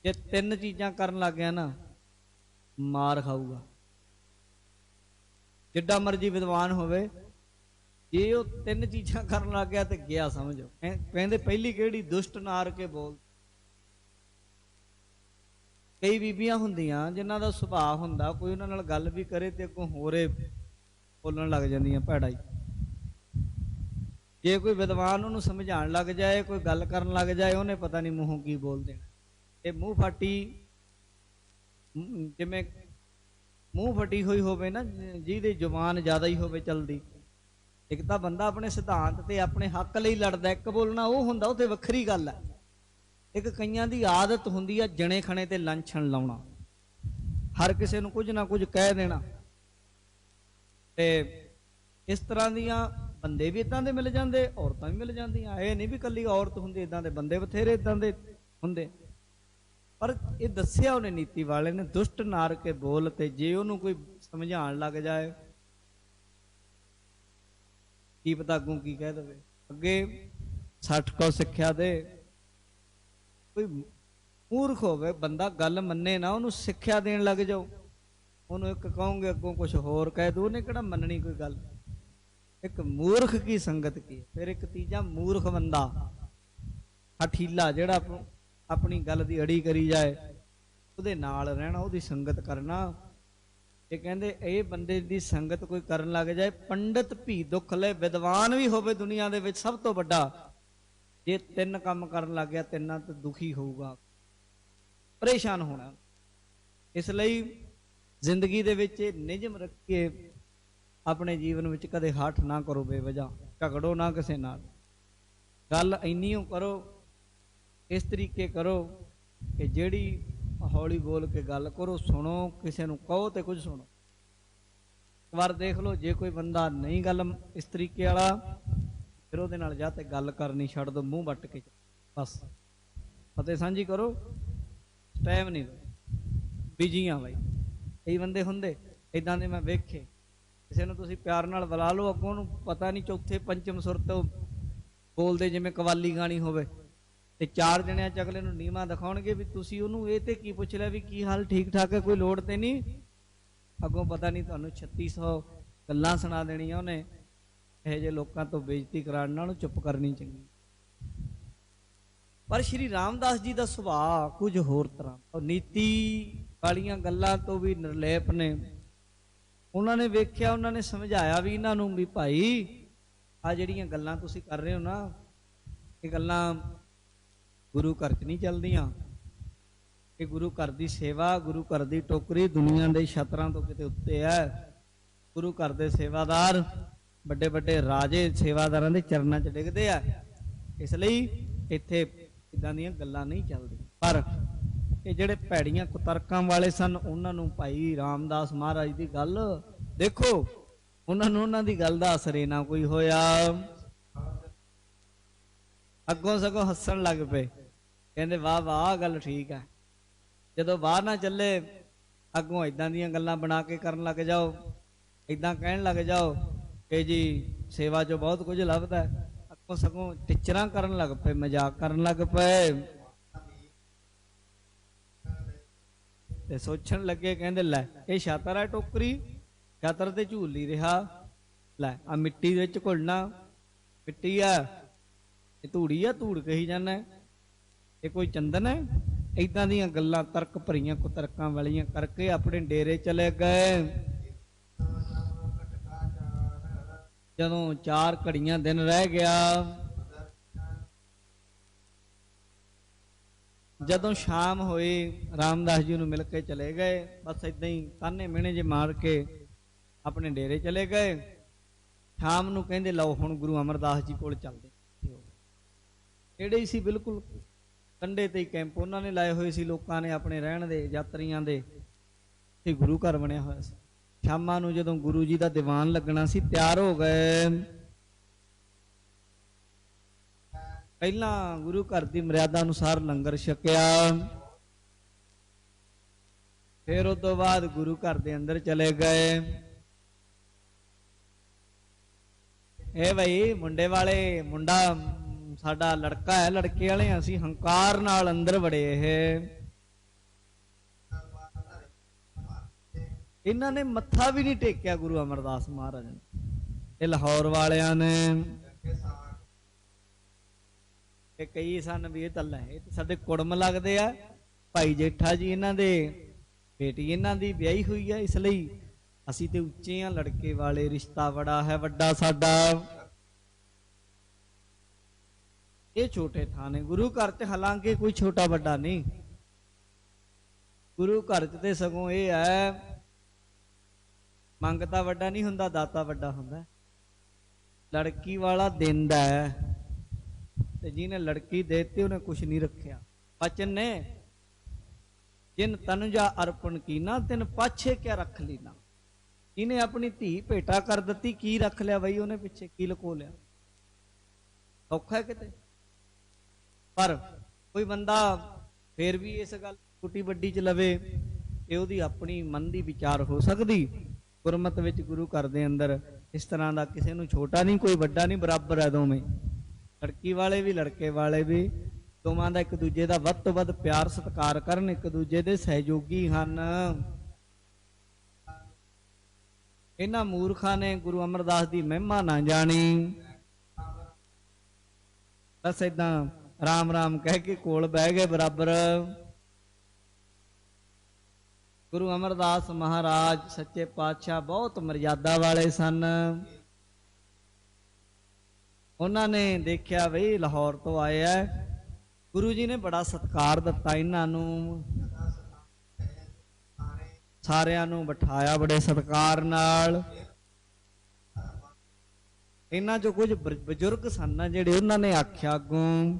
ਜੇ 3 ਚੀਜ਼ਾਂ ਕਰਨ ਲੱਗ ਗਿਆ ਨਾ, ਮਾਰ ਖਾਊਗਾ। ਜਿੱਡਾ ਮਰਜੀ ਵਿਦਵਾਨ ਹੋਵੇ, ਜੇ ਉਹ 3 ਚੀਜ਼ਾਂ ਕਰਨ ਲੱਗ ਗਿਆ ਤੇ ਗਿਆ ਸਮਝੋ। ਕਹਿੰਦੇ ਪਹਿਲੀ ਕਿਹੜੀ? ਦੁਸ਼ਟ ਨਾਰ ਕੇ ਬੋਲ। ਕਈ ਬੀਬੀਆਂ ਹੁੰਦੀਆਂ ਜਿਨ੍ਹਾਂ ਦਾ ਸੁਭਾਅ ਹੁੰਦਾ, ਕੋਈ ਉਹਨਾਂ ਨਾਲ ਗੱਲ ਵੀ ਕਰੇ ਤੇ ਅੱਗੋਂ ਹੋਰੇ ਬੋਲਣ ਲੱਗ ਜਾਂਦੀਆਂ ਭੈੜਾ ਹੀ। ਜੇ ਕੋਈ ਵਿਦਵਾਨ ਉਹਨੂੰ ਸਮਝਾਉਣ ਲੱਗ ਜਾਏ, ਕੋਈ ਗੱਲ ਕਰਨ ਲੱਗ ਜਾਏ, ਉਹਨੇ ਪਤਾ ਨਹੀਂ ਮੂੰਹੋਂ ਕੀ ਬੋਲ ਦੇਣਾ। ਇਹ ਮੂੰਹ ਫਾਟੀ, ਜਿਵੇਂ ਮੂੰਹ ਫਟੀ ਹੋਈ ਹੋਵੇ ਨਾ, ਜਿਹਦੀ ਜ਼ੁਬਾਨ ਜ਼ਿਆਦਾ ਹੀ ਹੋਵੇ ਚਲਦੀ। ਇੱਕ ਤਾਂ ਬੰਦਾ ਆਪਣੇ ਸਿਧਾਂਤ ਤੇ ਆਪਣੇ ਹੱਕ ਲਈ ਲੜਦਾ, ਇੱਕ ਬੋਲਣਾ ਉਹ ਹੁੰਦਾ, ਉਹ ਤੇ ਵੱਖਰੀ ਗੱਲ ਹੈ। ਇੱਕ ਕਈਆਂ ਦੀ ਆਦਤ ਹੁੰਦੀ ਆ ਜਣੇ ਖਣੇ ਤੇ ਲਾਂਛਣ ਲਾਉਣਾ, ਹਰ ਕਿਸੇ ਨੂੰ ਕੁਝ ਨਾ ਕੁਝ ਕਹਿ ਦੇਣਾ। ਤੇ ਇਸ ਤਰ੍ਹਾਂ ਦੀਆਂ ਬੰਦੇ ਵੀ ਇਦਾਂ ਦੇ ਮਿਲ ਜਾਂਦੇ, ਔਰਤਾਂ ਵੀ ਮਿਲ ਜਾਂਦੀਆਂ। ਇਹ ਨਹੀਂ ਵੀ ਇਕੱਲੀ ਔਰਤ ਹੁੰਦੀ, ਇਦਾਂ ਦੇ ਬੰਦੇ ਬਥੇਰੇ ਇਦਾਂ ਦੇ ਹੁੰਦੇ। ਪਰ ਇਹ ਦੱਸਿਆ ਉਹਨੇ ਨੀਤੀ ਵਾਲੇ ਨੇ, ਦੁਸ਼ਟ ਨਾਰ ਕੇ ਬੋਲ। ਤੇ ਜੇ ਉਹਨੂੰ ਕੋਈ ਸਮਝਾਉਣ ਲੱਗ ਜਾਏ, ਕੀ ਪਤਾ ਅੱਗੋਂ ਕੀ ਕਹਿ ਦੇਵੇ। ਅੱਗੇ 60 ਕੋ ਸਿੱਖਿਆ ਦੇ। ਕੋਈ ਮੂਰਖ ਹੋਵੇ ਬੰਦਾ, ਗੱਲ ਮੰਨੇ ਨਾ, ਉਹਨੂੰ ਸਿੱਖਿਆ ਦੇਣ ਲੱਗ ਜਾਓ। ਉਹਨੂੰ ਇੱਕ ਕਹੋਗੇ, ਅੱਗੋਂ ਕੁਛ ਹੋਰ ਕਹਿ ਦੂ, ਉਹਨੇ ਕਿਹੜਾ ਮੰਨਣੀ ਕੋਈ ਗੱਲ। ਇੱਕ ਮੂਰਖ ਕੀ ਸੰਗਤ ਕੀ। ਫਿਰ ਇੱਕ ਤੀਜਾ ਮੂਰਖ ਬੰਦਾ, ਹਠੀਲਾ, ਜਿਹੜਾ ਆਪਣੀ ਗੱਲ ਦੀ ਅੜੀ ਕਰੀ ਜਾਏ, ਉਹਦੇ ਨਾਲ ਰਹਿਣਾ, ਉਹਦੀ ਸੰਗਤ ਕਰਨਾ। ਇਹ ਕਹਿੰਦੇ ਇਹ ਬੰਦੇ ਦੀ ਸੰਗਤ ਕੋਈ ਕਰਨ ਲੱਗ ਜਾਏ, ਪੰਡਿਤ ਵੀ ਦੁੱਖ ਲੈ। ਵਿਦਵਾਨ ਵੀ ਹੋਵੇ ਦੁਨੀਆ ਦੇ ਵਿੱਚ ਸਭ ਤੋਂ ਵੱਡਾ, ਜੇ 3 ਕੰਮ ਕਰਨ ਲੱਗ ਗਿਆ, 3 ਤੋਂ ਦੁਖੀ ਹੋਊਗਾ, ਪਰੇਸ਼ਾਨ ਹੋਣਾ। ਇਸ ਲਈ ਜ਼ਿੰਦਗੀ ਦੇ ਵਿੱਚ ਨਿਯਮ ਰੱਖੀਏ, ਆਪਣੇ ਜੀਵਨ ਵਿੱਚ ਕਦੇ ਹੱਠ ਨਾ ਕਰੋ, ਬੇਵਜ੍ਹਾ ਝਗੜੋ ਨਾ ਕਿਸੇ ਨਾਲ। ਗੱਲ ਇੰਨੀ ਕਰੋ, ਇਸ ਤਰੀਕੇ ਕਰੋ ਕਿ ਜਿਹੜੀ ਹੌਲੀ ਬੋਲ ਕੇ ਗੱਲ ਕਰੋ, ਸੁਣੋ, ਕਿਸੇ ਨੂੰ ਕਹੋ ਤੇ ਕੁਝ ਸੁਣੋ। ਇੱਕ ਵਾਰ ਦੇਖ ਲਓ, ਜੇ ਕੋਈ ਬੰਦਾ ਨਹੀਂ ਗੱਲ ਇਸ ਤਰੀਕੇ ਵਾਲਾ, ਫਿਰ ਉਹਦੇ ਨਾਲ ਜਾ ਤੇ ਗੱਲ ਕਰਨੀ ਛੱਡ ਦੋ, ਮੂੰਹ ਵੱਟ ਕੇ ਬਸ ਫਤਿਹ ਸਾਂਝੀ ਕਰੋ। ਟਾਈਮ ਨਹੀਂ ਬਿਜੀ ਆ ਬਾਈ। ਕਈ ਬੰਦੇ ਹੁੰਦੇ ਇਦਾਂ ਦੇ, ਮੈਂ ਵੇਖੇ। ਕਿਸੇ ਨੂੰ ਤੁਸੀਂ ਪਿਆਰ ਨਾਲ ਬੁਲਾ ਲਓ, ਅੱਗੋਂ ਨੂੰ ਪਤਾ ਨਹੀਂ ਚੌਥੇ ਪੰਚਮ ਸੁਰ ਤੋਂ ਬੋਲਦੇ, ਜਿਵੇਂ ਕਵਾਲੀ ਗਾਣੀ ਹੋਵੇ, ਤੇ 4 ਜਣਿਆਂ ਚ ਅਗਲੇ ਨੂੰ ਨੀਵਾਂ ਦਿਖਾਉਣਗੇ ਵੀ ਤੁਸੀਂ ਉਹਨੂੰ ਇਹ ਤੇ ਕੀ ਪੁੱਛ ਲਿਆ ਵੀ ਕੀ ਹਾਲ, ਠੀਕ ਠਾਕ ਹੈ, ਕੋਈ ਲੋੜ ਤੇ ਨਹੀਂ। ਅੱਗੋਂ ਪਤਾ ਨਹੀਂ ਤੁਹਾਨੂੰ 3600 ਗੱਲਾਂ ਸੁਣਾ ਦੇਣੀਆਂ ਉਹਨੇ। ਇਹੋ ਜਿਹੇ ਲੋਕਾਂ ਤੋਂ ਬੇਇੱਜ਼ਤੀ ਕਰਾਉਣ ਨਾਲੋਂ ਚੁੱਪ ਕਰਨੀ ਚੰਗੀ। ਪਰ ਸ਼੍ਰੀ ਰਾਮਦਾਸ ਜੀ ਦਾ ਸੁਭਾਅ ਕੁਝ ਹੋਰ ਤਰ੍ਹਾਂ, ਉਹ ਨੀਤੀ ਵਾਲੀਆਂ ਗੱਲਾਂ ਤੋਂ ਵੀ ਨਿਰਲੇਪ ਨੇ। ਉਹਨਾਂ ਨੇ ਵੇਖਿਆ, ਉਹਨਾਂ ਨੇ ਸਮਝਾਇਆ ਵੀ ਇਹਨਾਂ ਨੂੰ ਵੀ ਭਾਈ ਆ ਜਿਹੜੀਆਂ ਗੱਲਾਂ ਤੁਸੀਂ ਕਰ ਰਹੇ ਹੋ ਨਾ, ਇਹ ਗੱਲਾਂ ਗੁਰੂ ਘਰ 'ਚ ਨਹੀਂ ਚੱਲਦੀਆਂ। ਇਹ ਗੁਰੂ ਘਰ ਦੀ ਸੇਵਾ, ਗੁਰੂ ਘਰ ਦੀ ਟੋਕਰੀ ਦੁਨੀਆ ਦੇ ਛਤਰਾਂ ਤੋਂ ਕਿਤੇ ਉੱਤੇ ਹੈ। ਗੁਰੂ ਘਰ ਦੇ ਸੇਵਾਦਾਰ, ਵੱਡੇ ਵੱਡੇ ਰਾਜੇ ਸੇਵਾਦਾਰਾਂ ਦੇ ਚਰਨਾਂ 'ਚ ਡਿੱਗਦੇ ਆ। ਇਸ ਲਈ ਇੱਥੇ ਇਦਾਂ ਦੀਆਂ ਗੱਲਾਂ ਨਹੀਂ ਚੱਲਦੀਆਂ। ਪਰ ਇਹ ਜਿਹੜੇ ਭੈੜੀਆਂ ਕੁਤਰਕਾਂ ਵਾਲੇ ਸਨ, ਉਹਨਾਂ ਨੂੰ ਭਾਈ ਰਾਮਦਾਸ ਮਹਾਰਾਜ ਦੀ ਗੱਲ ਦੇਖੋ, ਉਹਨਾਂ ਨੂੰ ਉਹਨਾਂ ਦੀ ਗੱਲ ਦਾ ਅਸਰ ਨਾ ਕੋਈ ਹੋਇਆ। ਅੱਗੋਂ ਸਗੋਂ ਹੱਸਣ ਲੱਗ ਪਏ, ਕਹਿੰਦੇ ਵਾਹ ਵਾਹ, ਗੱਲ ਠੀਕ ਹੈ। ਜਦੋਂ ਬਾਹਰ ਨਾ ਚੱਲੇ, ਅੱਗੋਂ ਇਦਾਂ ਦੀਆਂ ਗੱਲਾਂ ਬਣਾ ਕੇ ਕਰਨ ਲੱਗ ਜਾਓ, ਇਦਾਂ ਕਹਿਣ ਲੱਗ ਜਾਓ ਕਿ ਜੀ ਸੇਵਾ 'ਚੋਂ ਬਹੁਤ ਕੁਝ ਲੱਭਦਾ। ਅੱਗੋਂ ਸਗੋਂ ਟਿਚਰਾਂ ਕਰਨ ਲੱਗ ਪਏ, ਮਜ਼ਾਕ ਕਰਨ ਲੱਗ ਪਏ। ਤੇ ਸੋਚਣ ਲੱਗੇ, ਕਹਿੰਦੇ ਲੈ ਇਹ ਛਾਤਰ ਹੈ ਟੋਕਰੀ, ਛਾਤਰ ਤੇ ਝੂਲ ਨਹੀਂ ਰਿਹਾ। ਲੈ ਆ ਮਿੱਟੀ ਦੇ ਵਿੱਚ ਘੁਲਣਾ, ਮਿੱਟੀ ਆ, ਇਹ ਧੂੜੀ ਆ, ਧੂੜ ਕਹੀ ਜਾਂਦਾ, ਇਹ ਕੋਈ ਚੰਦਨ ਹੈ। ਏਦਾਂ ਦੀਆਂ ਗੱਲਾਂ ਤਰਕ ਭਰੀਆਂ ਕੁਤਰਕਾਂ ਵਾਲੀਆਂ ਕਰਕੇ ਆਪਣੇ ਡੇਰੇ ਚਲੇ ਗਏ। ਜਦੋਂ 4 ਘੜੀਆਂ ਦਿਨ ਰਹਿ ਗਿਆ, ਜਦੋਂ ਸ਼ਾਮ ਹੋਈ, ਰਾਮਦਾਸ ਜੀ ਨੂੰ ਮਿਲ ਕੇ ਚਲੇ ਗਏ। ਬਸ ਏਦਾਂ ਹੀ ਤਾਨੇ ਮਿਹਣੇ ਜੇ ਮਾਰ ਕੇ ਆਪਣੇ ਡੇਰੇ ਚਲੇ ਗਏ। ਸ਼ਾਮ ਨੂੰ ਕਹਿੰਦੇ ਲਓ ਹੁਣ ਗੁਰੂ ਅਮਰਦਾਸ ਜੀ ਕੋਲ ਚੱਲਦੇ। ਨੇੜੇ ਹੀ ਸੀ ਬਿਲਕੁਲ, ਕੰਢੇ ਤੇ ਕੈਂਪ ਉਹਨਾਂ ਨੇ ਲਾਏ ਹੋਏ ਸੀ, ਲੋਕਾਂ ਨੇ ਆਪਣੇ ਰਹਿਣ ਦੇ, ਯਾਤਰੀਆਂ ਦੇ। ਤੇ ਗੁਰੂ ਘਰ ਬਣਿਆ ਹੋਇਆ ਸੀ। ਸ਼ਾਮਾਂ ਨੂੰ ਜਦੋਂ ਗੁਰੂ ਜੀ ਦਾ ਦੀਵਾਨ ਲੱਗਣਾ ਸੀ, ਤਿਆਰ ਹੋ ਗਏ। ਪਹਿਲਾਂ ਗੁਰੂ ਘਰ ਦੀ ਮਰਿਆਦਾ ਅਨੁਸਾਰ ਲੰਗਰ ਛਕਿਆ, ਫਿਰ ਉਸ ਤੋਂ ਬਾਅਦ ਗੁਰੂ ਘਰ ਦੇ ਅੰਦਰ ਚਲੇ ਗਏ। ਇਹ ਬਈ ਮੁੰਡੇ ਵਾਲੇ, ਮੁੰਡਾ ਸਾਡਾ ਲੜਕਾ ਹੈ, ਲੜਕੇ ਵਾਲੇ ਅਸੀਂ, ਹੰਕਾਰ ਨਾਲ ਅੰਦਰ ਵੜੇ। ਇਹਨਾਂ ਨੇ ਮੱਥਾ ਵੀ ਨਹੀਂ ਟੇਕਿਆ ਗੁਰੂ ਅਮਰਦਾਸ ਮਹਾਰਾਜ ਨੇ। ਇਹ ਲਾਹੌਰ ਵਾਲਿਆਂ ਨੇ, ਇਹ ਕਈ ਸਨ ਵੀ ਇਹ ਤਾਂ ਲੈ, ਇਹ ਸਾਡੇ ਕੁੜਮ ਲੱਗਦੇ ਆ। ਭਾਈ ਜੇਠਾ ਜੀ ਇਹਨਾਂ ਦੇ ਬੇਟੀ ਇਹਨਾਂ ਦੀ ਵਿਆਹੀ ਹੋਈ ਹੈ, ਇਸ ਲਈ ਅਸੀਂ ਤੇ ਉੱਚੇ ਆ, ਲੜਕੇ ਵਾਲੇ, ਰਿਸ਼ਤਾ ਬੜਾ ਹੈ ਵੱਡਾ ਸਾਡਾ। ਇਹ ਛੋਟੇ ਥਾਂ ਨੇ ਗੁਰੂ ਘਰ ਚ, ਹਾਲਾਂਕਿ ਕੋਈ ਛੋਟਾ ਵੱਡਾ ਨਹੀਂ। ਗੁਰੂ ਘਰ ਚ ਤੇ ਸਗੋਂ ਇਹ ਹੈ, ਮੰਗਤਾ ਵੱਡਾ ਨਹੀਂ ਹੁੰਦਾ, ਦਾਤਾ ਵੱਡਾ ਹੁੰਦਾ। ਲੜਕੀ ਵਾਲਾ ਦਿੰਦਾ ਹੈ, ਤੇ ਜਿਹਨੇ ਲੜਕੀ ਦੇਤੀ ਉਹਨੇ ਕੁਛ ਨਹੀਂ ਰੱਖਿਆ। ਬਚਨ ਨੇ ਜਿਨ ਤਨੁਜਾ ਅਰਪਣ ਕੀਨਾ ਤਿਨ ਪਾਛੇ ਕਿਆ ਰੱਖ ਲੀਨਾ। ਇਹਨੇ ਆਪਣੀ ਧੀ ਭੇਟਾ ਕਰ ਦਿੱਤੀ, ਕੀ ਰੱਖ ਲਿਆ ਬਈ ਉਹਨੇ ਪਿੱਛੇ, ਕੀ ਲਕੋ ਲਿਆ? ਔਖਾ ਹੈ ਕਿਤੇ। ਪਰ ਕੋਈ ਬੰਦਾ ਫੇਰ ਵੀ ਇਸ ਗੱਲ ਛੋਟੀ ਵੱਡੀ ਚ ਲਵੇ, ਇਹ ਉਹਦੀ ਆਪਣੀ ਮਨ ਦੀ ਵਿਚਾਰ ਹੋ ਸਕਦੀ। ਗੁਰਮਤ ਵਿੱਚ ਗੁਰੂ ਘਰ ਦੇ ਅੰਦਰ ਇਸ ਤਰ੍ਹਾਂ ਦਾ ਕਿਸੇ ਨੂੰ ਛੋਟਾ ਨਹੀਂ, ਕੋਈ ਵੱਡਾ ਨਹੀਂ, ਬਰਾਬਰ ਹੈ ਦੋਵੇਂ। ਲੜਕੀ ਵਾਲੇ ਵੀ ਲੜਕੇ ਵਾਲੇ ਵੀ, ਦੋਵਾਂ ਦਾ ਇੱਕ ਦੂਜੇ ਦਾ ਵੱਧ ਤੋਂ ਵੱਧ ਪਿਆਰ ਸਤਿਕਾਰ ਕਰਨ, ਇੱਕ ਦੂਜੇ ਦੇ ਸਹਿਯੋਗੀ ਹਨ। ਇਹਨਾਂ ਮੂਰਖਾਂ ਨੇ ਗੁਰੂ ਅਮਰਦਾਸ ਦੀ ਮਹਿਮਾ ਨਾ ਜਾਣੀ, ਬਸ ਏਦਾਂ ਰਾਮ ਰਾਮ ਕਹਿ ਕੇ ਕੋਲ ਬਹਿ ਗਏ ਬਰਾਬਰ। ਗੁਰੂ ਅਮਰਦਾਸ ਮਹਾਰਾਜ ਸੱਚੇ ਪਾਤਸ਼ਾਹ ਬਹੁਤ ਮਰਜ਼ਾਦਾ ਵਾਲੇ ਸਨ। ਉਹਨਾਂ ਨੇ ਦੇਖਿਆ ਬਈ ਲਾਹੌਰ ਤੋਂ ਆਏ ਆ, ਗੁਰੂ ਜੀ ਨੇ ਬੜਾ ਸਤਿਕਾਰ ਦਿੱਤਾ ਇਹਨਾਂ ਨੂੰ, ਸਾਰਿਆਂ ਨੂੰ ਬਿਠਾਇਆ ਬੜੇ ਸਤਿਕਾਰ ਨਾਲ। ਇਹਨਾਂ ਚੋਂ ਕੁਝ ਬਜ਼ੁਰਗ ਸਨ ਜਿਹੜੇ, ਉਹਨਾਂ ਨੇ ਆਖਿਆ ਅੱਗੋਂ,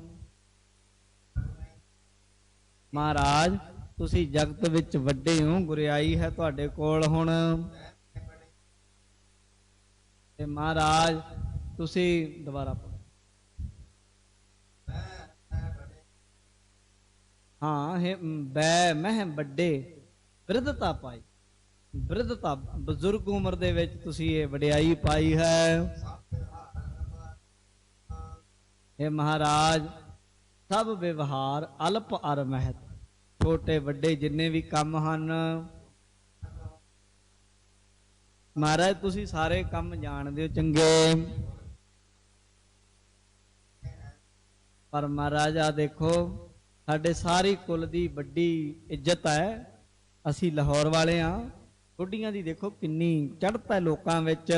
ਮਹਾਰਾਜ ਤੁਸੀਂ ਜਗਤ ਵਿੱਚ ਵੱਡੇ ਹੋ, ਗੁਰਿਆਈ ਹੈ ਤੁਹਾਡੇ ਕੋਲ ਹੁਣ, ਤੇ ਮਹਾਰਾਜ ਤੁਸੀਂ ਦੁਬਾਰਾ ਪੜੋ। ਹਾਂ ਬੈ ਮਹਿ ਵੱਡੇ ਬਿਰਧਤਾ ਪਾਈ, ਬਿਰਧਤਾ ਬਜ਼ੁਰਗ ਉਮਰ ਦੇ ਵਿੱਚ ਤੁਸੀਂ ਇਹ ਵਡਿਆਈ ਪਾਈ ਹੈ। ਇਹ ਮਹਾਰਾਜ ਸਭ ਵਿਵਹਾਰ ਅਲਪ ਅਰ ਮਹਿਤ, ਛੋਟੇ ਵੱਡੇ ਜਿੰਨੇ ਵੀ ਕੰਮ ਹਨ, ਮਹਾਰਾਜ ਤੁਸੀਂ ਸਾਰੇ ਕੰਮ ਜਾਣਦੇ ਹੋ ਚੰਗੇ। ਪਰ ਮਹਾਰਾਜ ਆ ਦੇਖੋ, ਸਾਡੇ ਸਾਰੀ ਕੁਲ ਦੀ ਵੱਡੀ ਇੱਜ਼ਤ ਹੈ, ਅਸੀਂ ਲਾਹੌਰ ਵਾਲੇ ਹਾਂ, ਬੁੱਢੀਆਂ ਦੀ ਦੇਖੋ ਕਿੰਨੀ ਚੜ੍ਹਤ ਹੈ ਲੋਕਾਂ ਵਿੱਚ।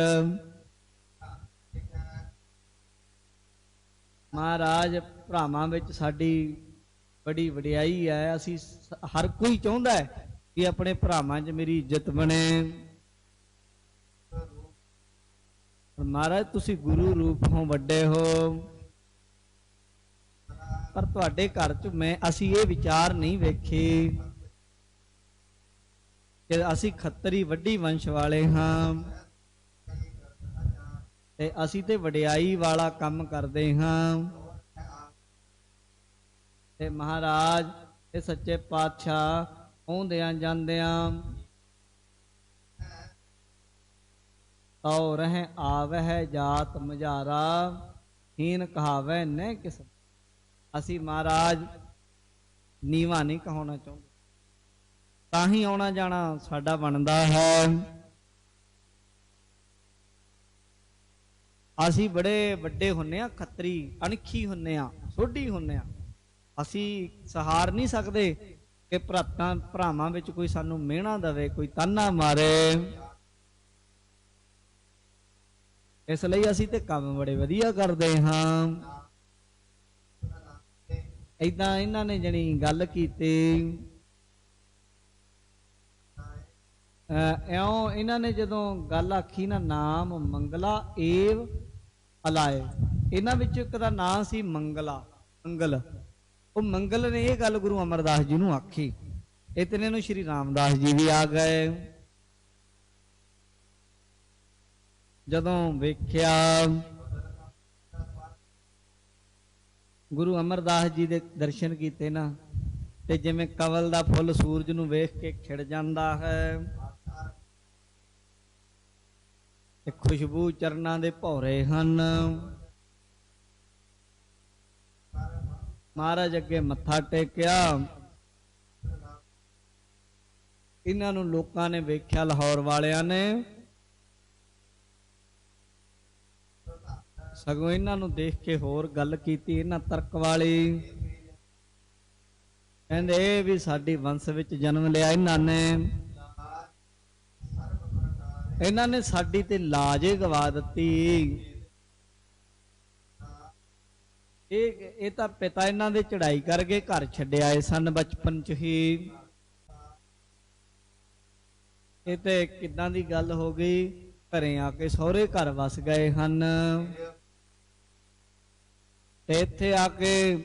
ਮਹਾਰਾਜ ਭਰਾਵਾਂ ਵਿੱਚ ਸਾਡੀ ਬੜੀ ਵਡਿਆਈ ਹੈ, ਅਸੀਂ ਹਰ ਕੋਈ ਚਾਹੁੰਦਾ ਹੈ ਕਿ ਆਪਣੇ ਭਰਾਵਾਂ 'ਚ ਮੇਰੀ ਇੱਜ਼ਤ ਬਣੇ। ਮਹਾਰਾਜ ਤੁਸੀਂ ਗੁਰੂ ਰੂਪ ਹੋ, ਵੱਡੇ ਹੋ, ਪਰ ਤੁਹਾਡੇ ਘਰ 'ਚ ਅਸੀਂ ਇਹ ਵਿਚਾਰ ਨਹੀਂ ਵੇਖੇ ਕਿ ਅਸੀਂ ਖੱਤਰੀ ਵੱਡੀ ਵੰਸ਼ ਵਾਲੇ ਹਾਂ, ਤੇ ਅਸੀਂ ਤੇ ਵਡਿਆਈ ਵਾਲਾ ਕੰਮ ਕਰਦੇ ਹਾਂ। ਤੇ ਮਹਾਰਾਜ ਇਹ ਸੱਚੇ ਪਾਤਸ਼ਾਹ ਆਉਂਦਿਆਂ ਜਾਂਦਿਆਂ ਤਉ ਰਹਿ ਆਵਹਿ ਜਾਤ ਮਝਾਰਾ, ਹੀਨ ਕਹਾਵੈ ਨਹਿ ਕਿਸ। ਅਸੀਂ ਮਹਾਰਾਜ ਨੀਵਾਂ ਨਹੀਂ ਕਹਾਉਣਾ ਚਾਹੁੰਦੇ, ਤਾਂ ਹੀ ਆਉਣਾ ਜਾਣਾ ਸਾਡਾ ਬਣਦਾ ਹੈ। ਅਸੀਂ ਬੜੇ ਵੱਡੇ ਹੁੰਨੇ ਆ, ਖੱਤਰੀ ਅਣਖੀ ਹੁੰਨੇ ਆ, ਸੋਢੀ ਹੁੰਨੇ ਆ, ਅਸੀਂ ਸਹਾਰ ਨਹੀਂ ਸਕਦੇ ਕਿ ਭਰਾਵਾਂ ਵਿੱਚ ਕੋਈ ਸਾਨੂੰ ਮਿਹਣਾ ਦੇਵੇ, ਕੋਈ ਤਾਨਾ ਮਾਰੇ। ਇਸ ਲਈ ਅਸੀਂ ਤੇ ਕੰਮ ਬੜੇ ਵਧੀਆ ਕਰਦੇ ਹਾਂ। ਏਦਾਂ ਇਹਨਾਂ ਨੇ ਜਣੀ ਗੱਲ ਕੀਤੀ, ਇਉਂ ਇਹਨਾਂ ਨੇ ਜਦੋਂ ਗੱਲ ਆਖੀ ਨਾ, ਨਾਮ ਮੰਗਲਾ ਏਵ ਅਲਾਏ, ਇਹਨਾਂ ਵਿੱਚ ਇੱਕ ਦਾ ਨਾਂ ਸੀ ਮੰਗਲਾ, ਮੰਗਲ, ਉਹ ਮੰਗਲ ਨੇ ਇਹ ਗੱਲ ਗੁਰੂ ਅਮਰਦਾਸ ਜੀ ਨੂੰ ਆਖੀ। ਇਤਨੇ ਨੂੰ ਸ਼੍ਰੀ ਰਾਮਦਾਸ ਜੀ ਵੀ ਆ ਗਏ। ਜਦੋਂ ਵੇਖਿਆ ਗੁਰੂ ਅਮਰਦਾਸ ਜੀ ਦੇ ਦਰਸ਼ਨ ਕੀਤੇ ਨਾ, ਤੇ ਜਿਵੇਂ ਕਵਲ ਦਾ ਫੁੱਲ ਸੂਰਜ ਨੂੰ ਵੇਖ ਕੇ ਖਿੜ ਜਾਂਦਾ ਹੈ, ਤੇ ਖੁਸ਼ਬੂ ਚਰਨਾਂ ਦੇ ਭੌਰੇ ਹਨ। ਮਹਾਰਾਜ ਅੱਗੇ ਮੱਥਾ ਟੇਕਿਆ। ਇਹਨਾਂ ਨੂੰ ਲੋਕਾਂ ਨੇ ਵੇਖਿਆ, ਲਾਹੌਰ ਵਾਲਿਆਂ ਨੇ, ਸਗੋਂ ਇਹਨਾਂ ਨੂੰ ਦੇਖ ਕੇ ਹੋਰ ਗੱਲ ਕੀਤੀ ਇਹਨਾਂ ਤਰਕ ਵਾਲੀ। ਕਹਿੰਦੇ ਇਹ ਵੀ ਸਾਡੀ ਵੰਸ਼ ਵਿੱਚ ਜਨਮ ਲਿਆ, ਇਹਨਾਂ ਨੇ ਸਾਡੀ ਤੇ ਲਾਜ ਗਵਾ ਦਿੱਤੀ। ਇਹ ਤਾਂ ਪਿਤਾ ਇਹਨਾਂ ਦੇ ਚੜਾਈ ਕਰਕੇ ਘਰ ਛੱਡਿਆ ਆਏ ਸਨ ਬਚਪਨ ਚ ਹੀ। ਇਹ ਤੇ ਕਿੱਦਾਂ ਦੀ ਗੱਲ ਹੋ ਗਈ, ਘਰੇ ਆ ਕੇ ਸਹੁਰੇ ਘਰ ਵਸ ਗਏ ਹਨ। ਤੇ ਇੱਥੇ ਆ ਕੇ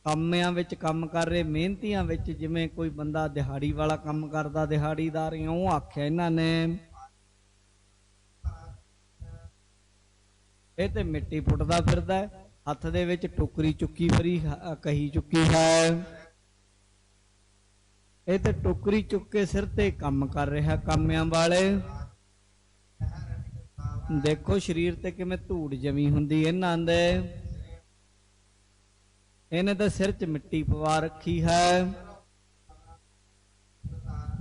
ਕੰਮਿਆਂ ਵਿੱਚ ਕੰਮ ਕਰ ਰਹੇ, ਮਿਹਨਤੀਆਂ ਵਿੱਚ, ਜਿਵੇਂ ਕੋਈ ਬੰਦਾ ਦਿਹਾੜੀ ਵਾਲਾ ਕੰਮ ਕਰਦਾ, ਦਿਹਾੜੀਦਾਰ, ਉਹ ਆਖਿਆ ਇਹਨਾਂ ਨੇ। ਇਹ ਤੇ ਮਿੱਟੀ ਪੁੱਟਦਾ ਫਿਰਦਾ, ਹੱਥ ਦੇ ਵਿੱਚ ਟੋਕਰੀ ਚੁੱਕੀ ਫਰੀ ਕਹੀ ਚੁੱਕੀ ਹੈ। ਇਹ ਤੇ ਟੋਕਰੀ ਚੁੱਕ ਕੇ ਸਿਰ ਤੇ ਕੰਮ ਕਰ ਰਿਹਾ ਕਾਮਿਆਂ ਵਾਲੇ। ਦੇਖੋ ਸਰੀਰ ਤੇ ਕਿਵੇਂ ਧੂੜ ਜਮੀ ਹੁੰਦੀ ਇਹਨਾਂ ਦੇ। ਇਹਨੇ ਤਾਂ ਸਿਰ 'ਚ ਮਿੱਟੀ ਪਵਾ ਰੱਖੀ ਹੈ।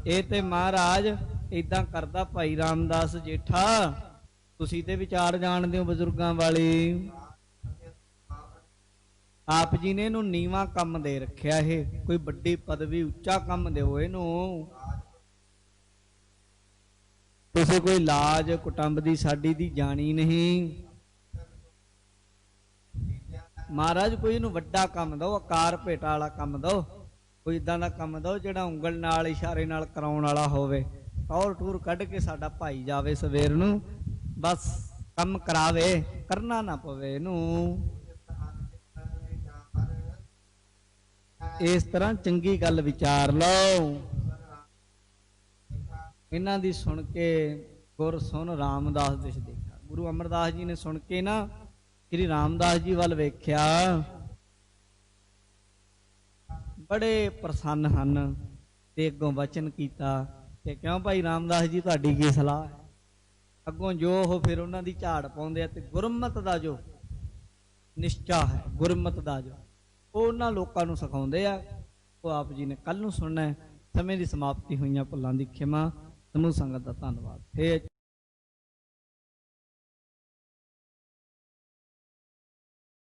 ਇਹ ਤੇ ਮਹਾਰਾਜ ਏਦਾਂ ਕਰਦਾ ਭਾਈ ਰਾਮਦਾਸ ਜੇਠਾ। ਤੁਸੀਂ ਤੇ ਵਿਚਾਰ ਜਾਣਦੇ ਹੋ ਬਜ਼ੁਰਗਾਂ ਵਾਲੀ। ਆਪ ਜੀ ਨੇ ਇਹਨੂੰ ਨੀਵਾਂ ਕੰਮ ਦੇ ਰੱਖਿਆ। ਇਹ ਕੋਈ ਵੱਡੀ ਪਦਵੀ, ਉੱਚਾ ਕੰਮ ਦਿਓ ਇਹਨੂੰ। ਤੁਸੀਂ ਕੋਈ ਲਾਜ ਕੁਟੰਬ ਦੀ ਸਾਡੀ ਦੀ ਜਾਣੀ ਨਹੀਂ। ਮਹਾਰਾਜ ਕੋਈ ਇਹਨੂੰ ਵੱਡਾ ਕੰਮ ਦਿਓ, ਆਕਾਰ ਭੇਟਾ ਵਾਲਾ ਕੰਮ ਦਿਓ, ਕੋਈ ਇਦਾਂ ਦਾ ਕੰਮ ਦਿਓ ਜਿਹੜਾ ਉਂਗਲ ਨਾਲ ਇਸ਼ਾਰੇ ਨਾਲ ਕਰਾਉਣ ਵਾਲਾ ਹੋਵੇ। ਟੌਰ ਟੂਰ ਕੱਢ ਕੇ ਸਾਡਾ ਭਾਈ ਜਾਵੇ ਸਵੇਰ ਨੂੰ, ਬਸ ਕੰਮ ਕਰਾਵੇ, ਕਰਨਾ ਨਾ ਪਵੇ ਇਹਨੂੰ। ਇਸ ਤਰ੍ਹਾਂ ਚੰਗੀ ਗੱਲ ਵਿਚਾਰ ਲਓ। ਇਹਨਾਂ ਦੀ ਸੁਣ ਕੇ ਗੁਰ ਸੁਣ ਰਾਮਦਾਸ ਦਿਸ਼ ਦੇਖਾ। ਗੁਰੂ ਅਮਰਦਾਸ ਜੀ ਨੇ ਸੁਣ ਕੇ ਨਾ ਸ਼੍ਰੀ ਰਾਮਦਾਸ ਜੀ ਵੱਲ ਵੇਖਿਆ, ਬੜੇ ਪ੍ਰਸੰਨ ਹਨ, ਤੇ ਅੱਗੋਂ ਵਚਨ ਕੀਤਾ ਕਿ ਕਿਉਂ ਭਾਈ ਰਾਮਦਾਸ ਜੀ ਤੁਹਾਡੀ ਕੀ ਸਲਾਹ ਹੈ। ਅੱਗੋਂ ਜੋ ਉਹ ਫਿਰ ਉਹਨਾਂ ਦੀ ਝਾੜ ਪਾਉਂਦੇ ਆ, ਤੇ ਗੁਰਮਤ ਦਾ ਜੋ ਨਿਸ਼ਚਾ ਹੈ, ਗੁਰਮਤ ਦਾ ਜੋ ਉਹ ਉਹਨਾਂ ਲੋਕਾਂ ਨੂੰ ਸਿਖਾਉਂਦੇ ਆ। ਉਹ ਆਪ ਜੀ ਨੇ ਕੱਲ ਨੂੰ ਸੁਣਨਾ। ਸਮੇਂ ਦੀ ਸਮਾਪਤੀ ਹੋਈਆਂ ਭੁੱਲਾਂ ਦੀ ਖਿਮਾ। ਸਮੂਹ ਸੰਗਤ ਦਾ ਧੰਨਵਾਦ।